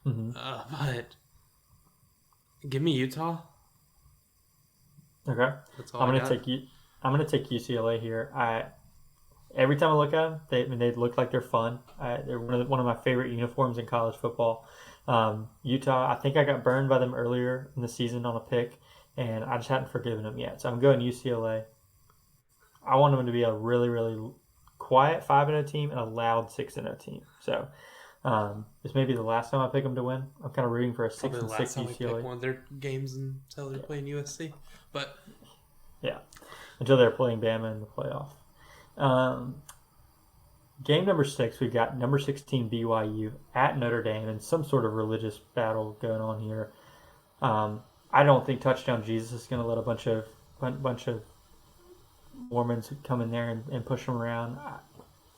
But give me Utah. Okay. That's all I'm I gonna got. take UCLA here. Every time I look at them, they look like they're fun. They're one of my favorite uniforms in college football. Utah, I think I got burned by them earlier in the season on a pick, and I just hadn't forgiven them yet. So I'm going UCLA. I want them to be a really, really quiet 5-0 team and a loud 6-0 team. So this may be the last time I pick them to win. I'm kind of rooting for a 6 Probably the and last 6 time we UCLA. pick one of their games until they're playing USC. But Yeah, until they're playing Bama in the playoff. Game number 6, we've got number 16 BYU at Notre Dame, and some sort of religious battle going on here. I don't think Touchdown Jesus is going to let a bunch of Mormons come in there and push them around.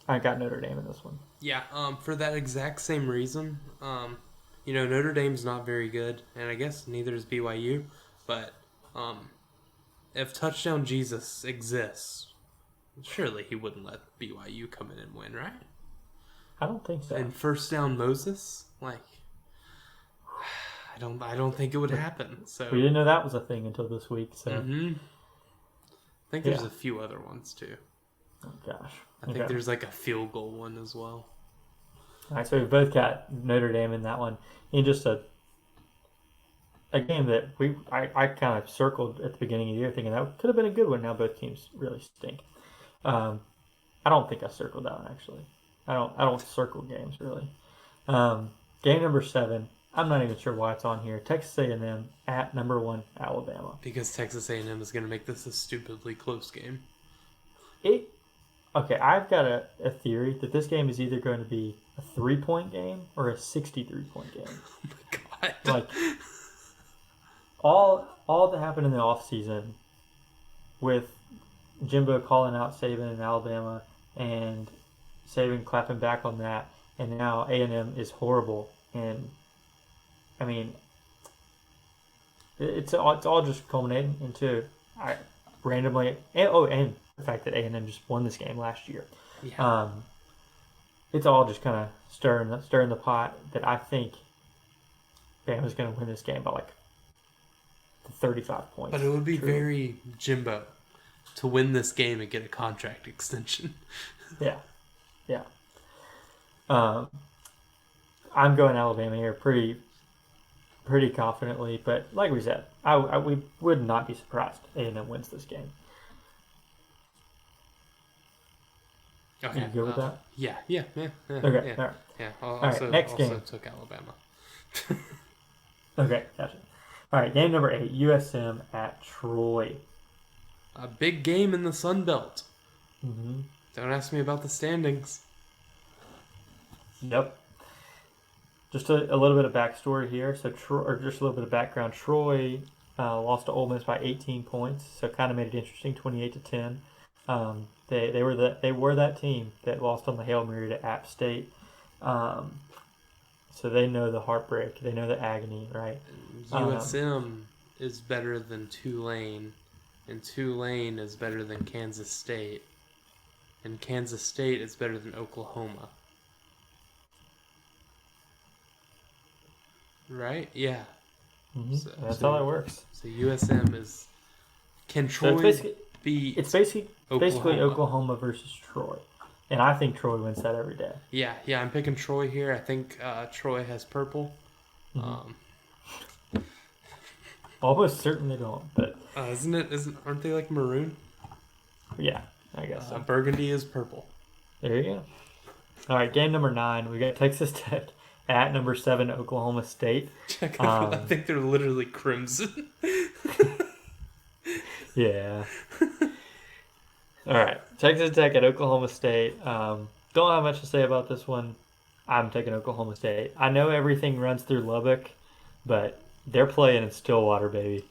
I got Notre Dame in this one. yeah, for that exact same reason, Notre Dame's not very good, and I guess neither is BYU. But if Touchdown Jesus exists, surely he wouldn't let BYU come in and win, right? I don't think so. And First Down Moses, I don't think it would happen. So We didn't know that was a thing until this week. So, I think there's Yeah. a few other ones too. oh gosh. I think there's like a field goal one as well. All right, so we've both got Notre Dame in that one. In just a game that I kind of circled at the beginning of the year, thinking that could have been a good one. Now both teams really stink. I don't think I circled that one actually. I don't circle games really. Game number 7. I'm not even sure why it's on here. Texas A&M at number 1 Alabama. Because Texas A&M is going to make this a stupidly close game. Okay, I've got a theory that this game is either going to be a 3-point game or a 63-point game. Oh my god. Like all that happened in the offseason with Jimbo calling out Saban in Alabama and Saban clapping back on that, and now A&M is horrible. And I mean, it's all just culminating into randomly. And the fact that A&M just won this game last year. Yeah. It's all just kind of stirring the pot that I think Bama's going to win this game by like 35 points. But it would be Truly. very Jimbo to win this game and get a contract extension. Yeah. I'm going Alabama here pretty confidently, but like we said, we would not be surprised A&M wins this game. Okay. You good with that? Yeah. Okay, Yeah. all right. Yeah. Next also game. took Alabama. Okay, gotcha. All right, game number 8, USM at Troy. A big game in the Sun Belt. Mm-hmm. Don't ask me about the standings. Yep. Just a little bit of backstory here. So, just a little bit of background. Troy lost to Ole Miss by 18 points, so kind of made it interesting, 28-10. They were that team that lost on the Hail Mary to App State. So they know the heartbreak, they know the agony, right? USM is better than Tulane, and Tulane is better than Kansas State, and Kansas State is better than Oklahoma. Right? Yeah. Mm-hmm. So- That's so- how that works. So USM is. Can So Troy it's basically Oklahoma. Oklahoma versus Troy, and I think Troy wins that every day. Yeah, I'm picking Troy here. I think Troy has purple. Almost certain they don't, but Aren't they like maroon? yeah, I guess so. Burgundy is purple. There you go. All right, game number 9. We got Texas Tech at number 7 Oklahoma State. Check out. I think they're literally crimson. Yeah. All right, Texas Tech at Oklahoma State. Don't have much to say about this one. I'm taking Oklahoma State. I know everything runs through Lubbock, but they're playing in Stillwater, baby.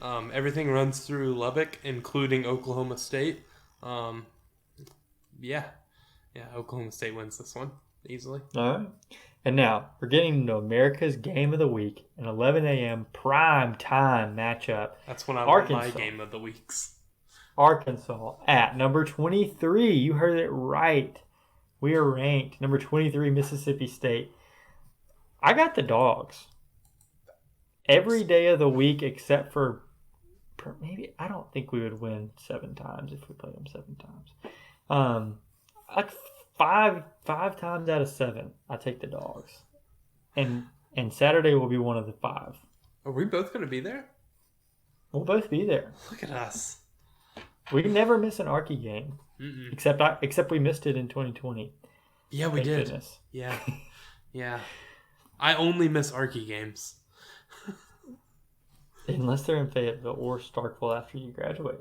Everything runs through Lubbock, including Oklahoma State. Um, yeah, Oklahoma State wins this one easily. All right. And now we're getting into America's Game of the Week, an 11 a.m. prime time matchup. That's when I want my Arkansas. game of the weeks. Arkansas at number 23. You heard it right. We are ranked number 23, Mississippi State. I got the Dogs. Every day of the week except for maybe, I don't think we would win 7 times if we played them 7 times. Like five times out of 7, I take the Dogs. And Saturday will be one of the 5. Are we both going to be there? We'll both be there. Look at us. We never miss an Arky game. Mm-mm. Except we missed it in 2020. Yeah, we Thank did. goodness. Yeah. Yeah. I only miss Arky games. Unless they're in Fayetteville or Starkville after you graduate.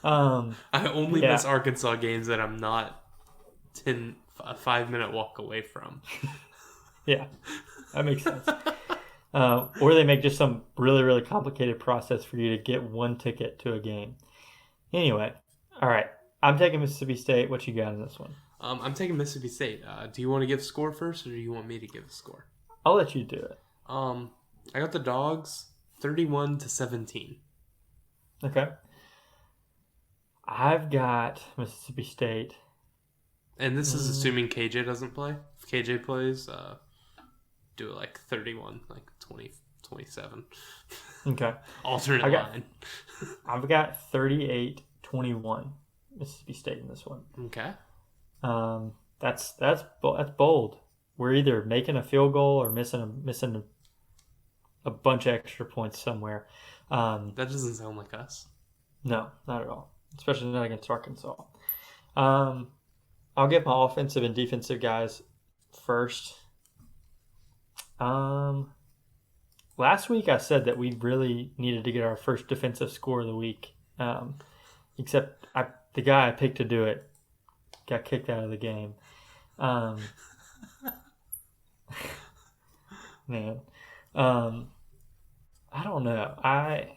I only Yeah. miss Arkansas games that I'm not a 5-minute walk away from. Yeah, that makes sense. Or they make just some really, really complicated process for you to get one ticket to a game. Anyway, all right. I'm taking Mississippi State. What you got in this one? I'm taking Mississippi State. Do you want to give a score first, or do you want me to give a score? I'll let you do it. I got the Dogs 31-17. Okay. I've got Mississippi State. And this is assuming KJ doesn't play. If KJ plays, do it like 31, like 27. Okay. Alternate line. I've got 38-21 Mississippi State in this one. Okay. That's bold. We're either making a field goal or missing a bunch of extra points somewhere. That doesn't sound like us. No, not at all. Especially not against Arkansas. I'll get my offensive and defensive guys first. Last week I said that we really needed to get our first defensive score of the week. Except the guy I picked to do it got kicked out of the game. Man. I don't know. I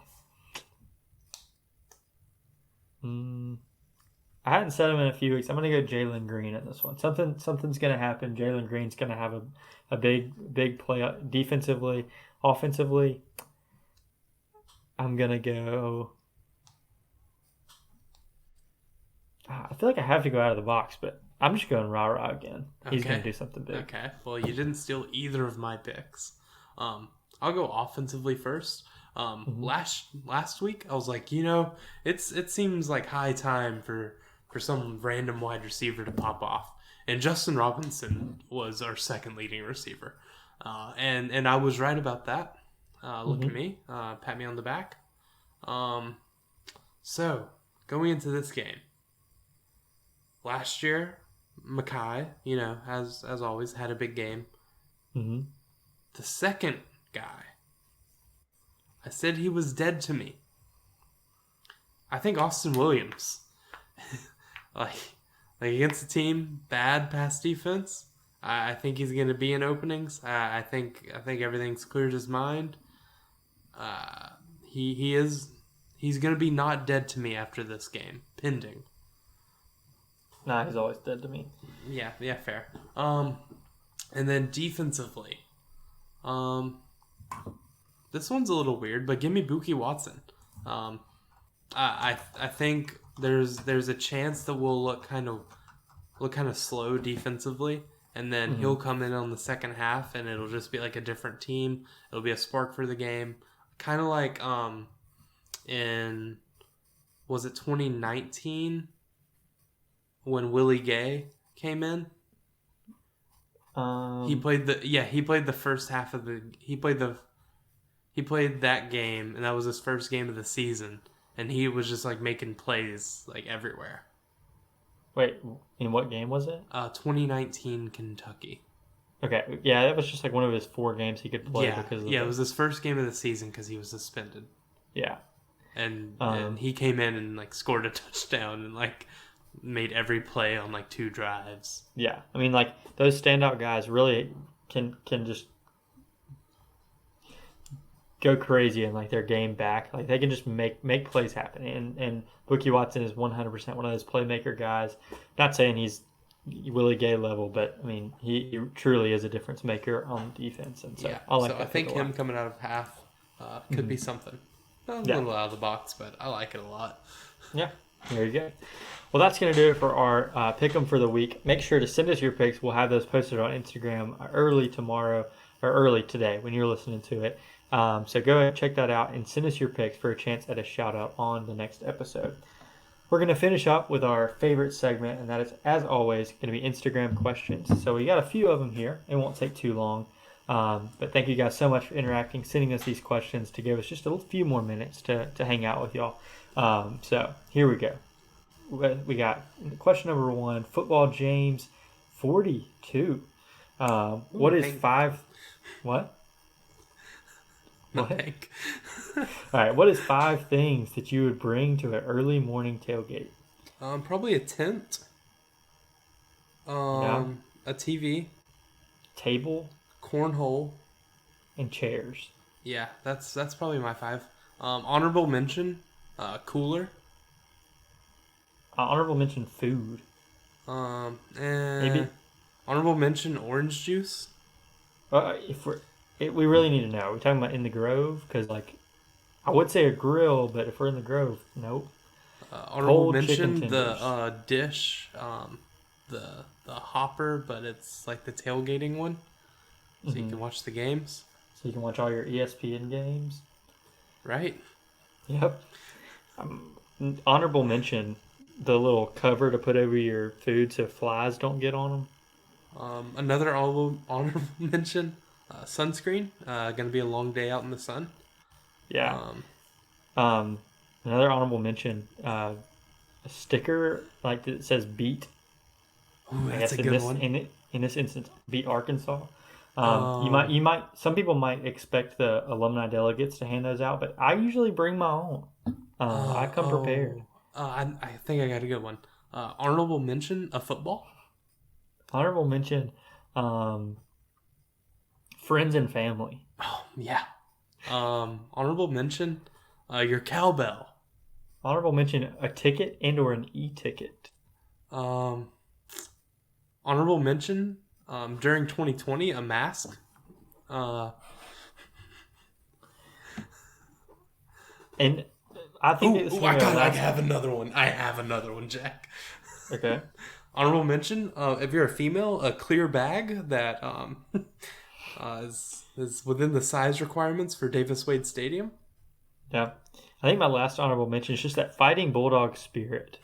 hadn't said him in a few weeks. I'm going to go Jalen Green in this one. Something's going to happen. Jalen Green's going to have a big play defensively. Offensively, I'm going to go... I feel like I have to go out of the box, but I'm just going rah-rah again. He's going to do something big. Okay. Well, you didn't steal either of my picks. I'll go offensively first. Last week, I was like, it seems like high time for some random wide receiver to pop off. And Justin Robinson was our second leading receiver. And I was right about that. Look at me. Pat me on the back. So, going into this game. Last year, Mackay, as always, had a big game. Mm-hmm. The second guy, I said he was dead to me. I think Austin Williams, like against a team, bad pass defense. I think he's going to be in openings. I think everything's cleared his mind. He's going to be not dead to me after this game, pending. Nah, he's always dead to me. Yeah, fair. And then defensively, this one's a little weird, but give me Buki Watson. I think there's a chance that we'll look kind of slow defensively, and then he'll come in on the second half, and it'll just be like a different team. It'll be a spark for the game, kind of like was it 2019 when Willie Gay came in? He played the first half of he played that game, and that was his first game of the season, and he was just like making plays like everywhere. Wait, in what game was it? 2019 Kentucky. Okay, yeah, that was just like one of his 4 games he could play because of it was his first game of the season because he was suspended. Yeah. And he came in and like scored a touchdown and like made every play on like 2 drives. Yeah, I mean, like those standout guys really can just go crazy and like their game back. Like they can just make plays happen. And Bookie Watson is 100% one of those playmaker guys. Not saying he's Willie Gay level, but I mean he truly is a difference maker on defense. And so I like that. I think him coming out of half could be something. A little out of the box, but I like it a lot. Yeah, there you go. Well, that's going to do it for our pick 'em for the week. Make sure to send us your picks. We'll have those posted on Instagram early tomorrow or early today when you're listening to it. So go ahead and check that out and send us your picks for a chance at a shout out on the next episode. We're going to finish up with our favorite segment, and that is, as always, going to be Instagram questions. So we got a few of them here. It won't take too long. But thank you guys so much for interacting, sending us these questions to give us just a few more minutes to hang out with y'all. So here we go. We got question number 1, Football James 42. What is 5? What? What? All right. What is 5 things that you would bring to an early morning tailgate? Probably a tent. A TV. Table. Cornhole. And chairs. Yeah, that's probably my 5. Honorable mention, cooler. Honorable mention, food. Maybe. Honorable mention, orange juice. We really need to know. Are we talking about in the Grove? Because like, I would say a grill, but if we're in the Grove, nope. Honorable mention, the dish, the hopper, but it's like the tailgating one, so you can watch the games. So you can watch all your ESPN games. Right. Yep. Honorable mention, the little cover to put over your food so flies don't get on them. Another honorable mention, sunscreen. Going to be a long day out in the sun. Yeah. Another honorable mention, a sticker like that says beat. Ooh, that's a good one. In this instance, beat Arkansas. You might. Some people might expect the alumni delegates to hand those out, but I usually bring my own. I come prepared. I think I got a good one. Honorable mention of football. Honorable mention, friends and family. Oh yeah. Honorable mention, your cowbell. Honorable mention, a ticket and or an e-ticket. Honorable mention, during 2020, a mask. And I think I have another one. Jack. Okay. Honorable mention, if you're a female, a clear bag that is within the size requirements for Davis Wade Stadium. Yeah. I think my last honorable mention is just that fighting bulldog spirit.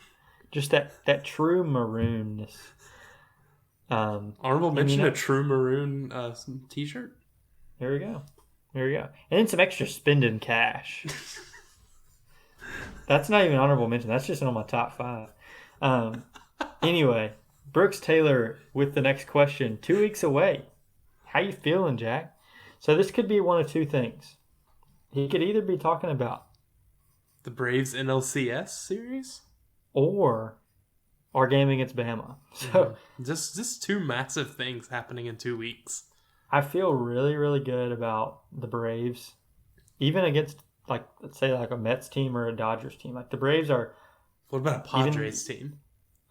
Just that true maroonness. Honorable mention, a true maroon t-shirt. There we go. And then some extra spending cash. That's not even honorable mention. That's just on my top 5. Anyway, Brooks Taylor with the next question. 2 weeks away. How you feeling, Jack? So this could be one of 2 things. He could either be talking about the Braves NLCS series or our game against Bama. So just 2 massive things happening in 2 weeks. I feel really, really good about the Braves, even against like let's say like a Mets team or a Dodgers team. Like the Braves are. What about a Padres team?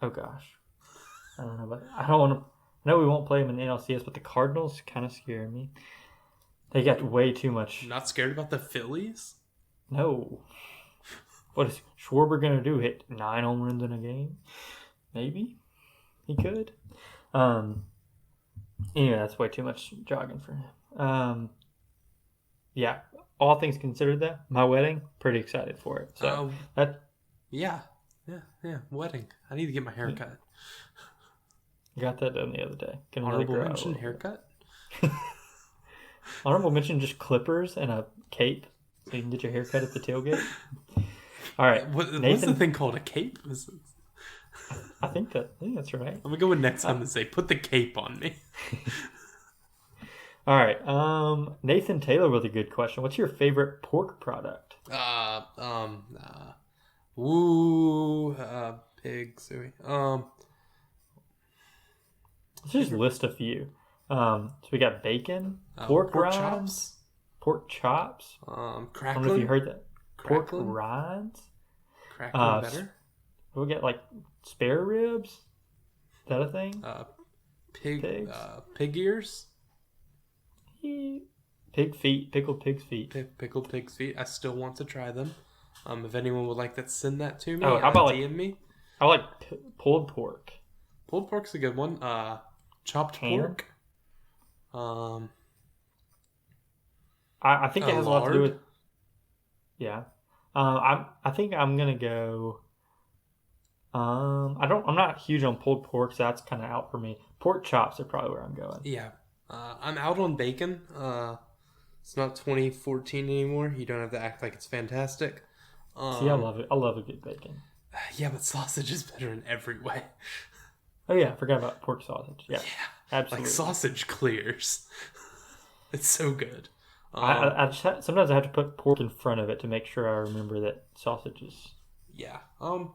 Oh gosh, I don't know, but I don't want to. I know we won't play them in the NLCS, but the Cardinals kind of scare me. They got way too much. Not scared about the Phillies? No. What is Schwarber gonna do? Hit 9 home runs in a game? Maybe he could. Anyway, that's way too much jogging for him. Yeah. All things considered, though, my wedding, pretty excited for it. So yeah, wedding. I need to get my hair cut. Got that done the other day. Honorable mention haircut. Honorable mention just clippers and a cape, so you can get your hair cut at the tailgate. All right, Nathan, what's the thing called, a cape? I think that's right. I'm gonna go with next time to say, put the cape on me. All right. Nathan Taylor with a good question. What's your favorite pork product? pig suey. Let's just list a few. So we got bacon, pork rinds, chops, pork chops. I don't know if crackling. you heard that. Pork Crackling? rinds. Crackling better. We'll get like spare ribs. Is that a thing? Pig ears. Pig feet, pickled pig's feet. Pickled pig's feet. I still want to try them. If anyone would like that, send that to me. Oh, how about DM me? I like pulled pork. Pulled pork's a good one. Chopped Ham? pork. I think it has a lot to do lard? with. Yeah. I think I'm gonna go. I'm not huge on pulled pork, so that's kind of out for me. Pork chops are probably where I'm going. Yeah. I'm out on bacon. It's not 2014 anymore. You don't have to act like it's fantastic. See, I love it. I love a good bacon. Yeah, but sausage is better in every way. Oh yeah, I forgot about pork sausage. Yeah, absolutely. Like sausage clears. It's so good. I just sometimes I have to put pork in front of it to make sure I remember that sausage is. Yeah.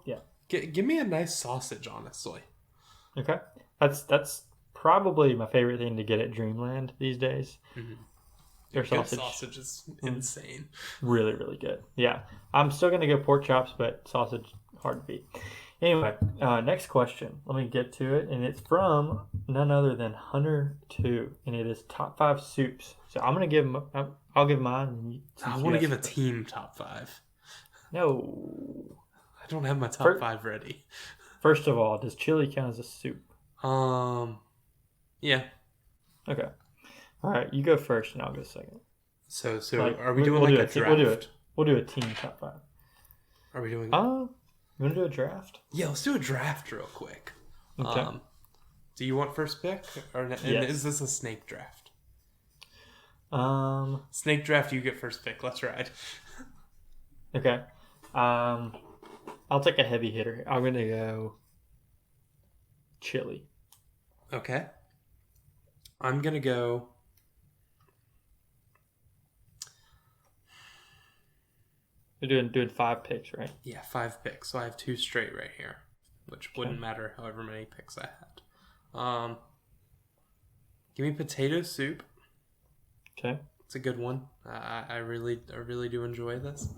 Yeah. Give me a nice sausage, honestly. Okay, that's probably my favorite thing to get at Dreamland these days. Mm-hmm. Their Good sausage, sausage is insane. really, really good. Yeah, I'm still gonna go pork chops, but sausage hard to beat. Anyway, next question. Let me get to it, and it's from none other than Hunter 2, and it is top 5 soups. So I'm gonna give him. I'll give mine. And I want to give a team top 5. No. I don't have my top 5 ready. First of all, does chili count as a soup? Yeah. Okay. All right, you go first, and I'll go second. So Like, are we doing like a draft? We'll do a team top 5. Are we doing? You want to do a draft? Yeah, let's do a draft real quick. Okay. Do you want first pick, or Yes. is this a snake draft? Snake draft. You get first pick. Let's ride. Okay. I'll take a heavy hitter. I'm gonna go chili. Okay. I'm gonna go. We're doing 5 picks, right? Yeah, 5 picks. So I have 2 straight right here, which wouldn't matter however many picks I had. Give me potato soup. Okay. It's a good one. I really do enjoy this.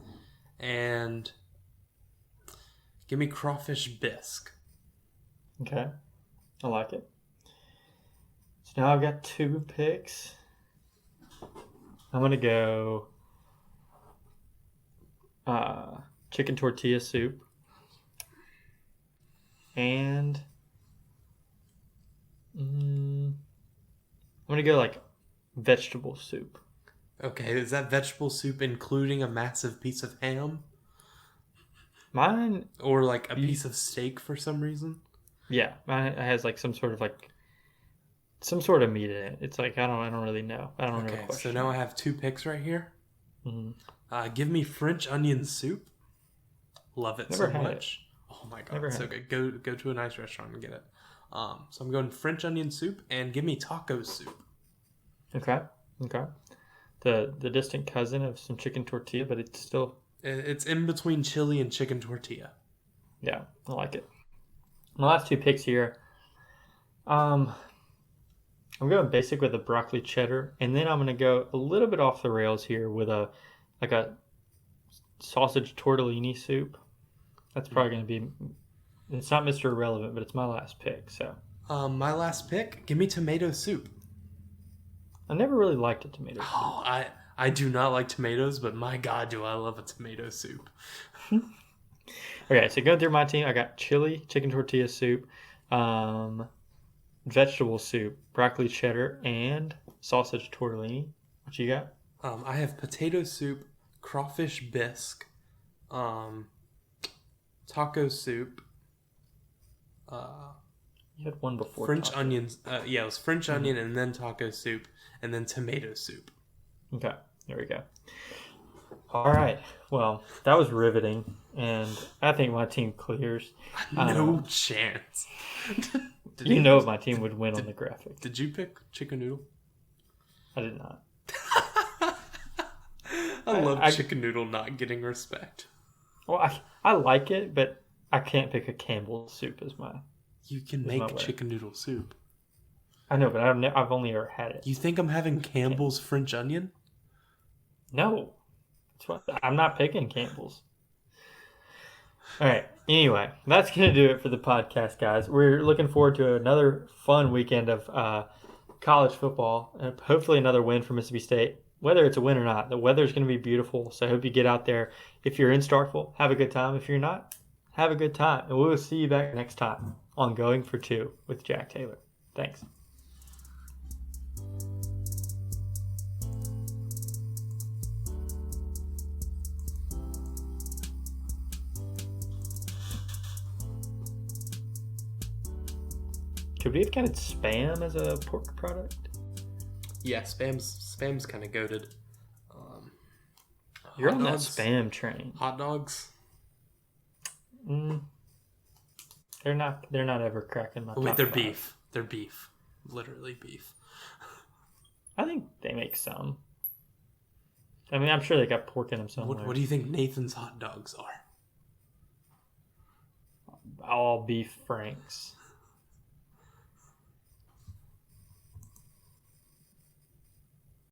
And give me crawfish bisque. Okay. I like it. So now I've got 2 picks. I'm gonna go chicken tortilla soup. And I'm gonna go like vegetable soup. Okay, is that vegetable soup including a massive piece of ham? Mine, Or like a piece of steak for some reason? yeah, mine has like some sort of meat in it. It's like I don't really know. I don't know. Okay, so now I have 2 picks right here. Mm-hmm. Give me French onion soup. Love it Never so had much. Oh my god, Never it's so had good. Go to a nice restaurant and get it. So I'm going French onion soup and give me taco soup. Okay. The distant cousin of some chicken tortilla, but it's still It's in between chili and chicken tortilla. yeah, I like it. My last 2 picks here. I'm going basic with a broccoli cheddar, and then I'm gonna go a little bit off the rails here with a sausage tortellini soup. That's probably gonna be. It's not Mr. Irrelevant, but it's my last pick. So my last pick, give me tomato soup. I never really liked a tomato soup. Oh, I do not like tomatoes, but my god, do I love a tomato soup. Okay, so going through my team, I got chili, chicken tortilla soup, vegetable soup, broccoli cheddar, and sausage tortellini. What you got? I have potato soup, crawfish bisque, taco soup, You had one before. French taco. onions. Yeah, it was French onion and then taco soup and then tomato soup. Okay, there we go. All right. Well, that was riveting, and I think my team clears. No chance. You know my team would win on the graphic. Did you pick chicken noodle? I did not. I love chicken noodle not getting respect. Well, I like it, but I can't pick a Campbell's soup as my. You can my make winner. chicken noodle soup. I know, but I've only ever had it. You think I'm having Campbell's French onion? No, I'm not picking Campbell's. All right. Anyway, that's gonna do it for the podcast, guys. We're looking forward to another fun weekend of college football, and hopefully another win for Mississippi State. Whether it's a win or not, the weather's going to be beautiful. So I hope you get out there. If you're in Starkville, have a good time. If you're not, have a good time. And we will see you back next time on Going for Two with Jack Taylor. Thanks. Could we have counted Spam as a pork product? Yeah, spam's kind of goated. You're Hot on dogs? that Spam train. Hot dogs. They're not ever cracking my Oh, wait, top they're five. beef. They're beef. Literally beef. I think they make some. I mean, I'm sure they got pork in them somewhere. What do you think Nathan's hot dogs are? All beef franks.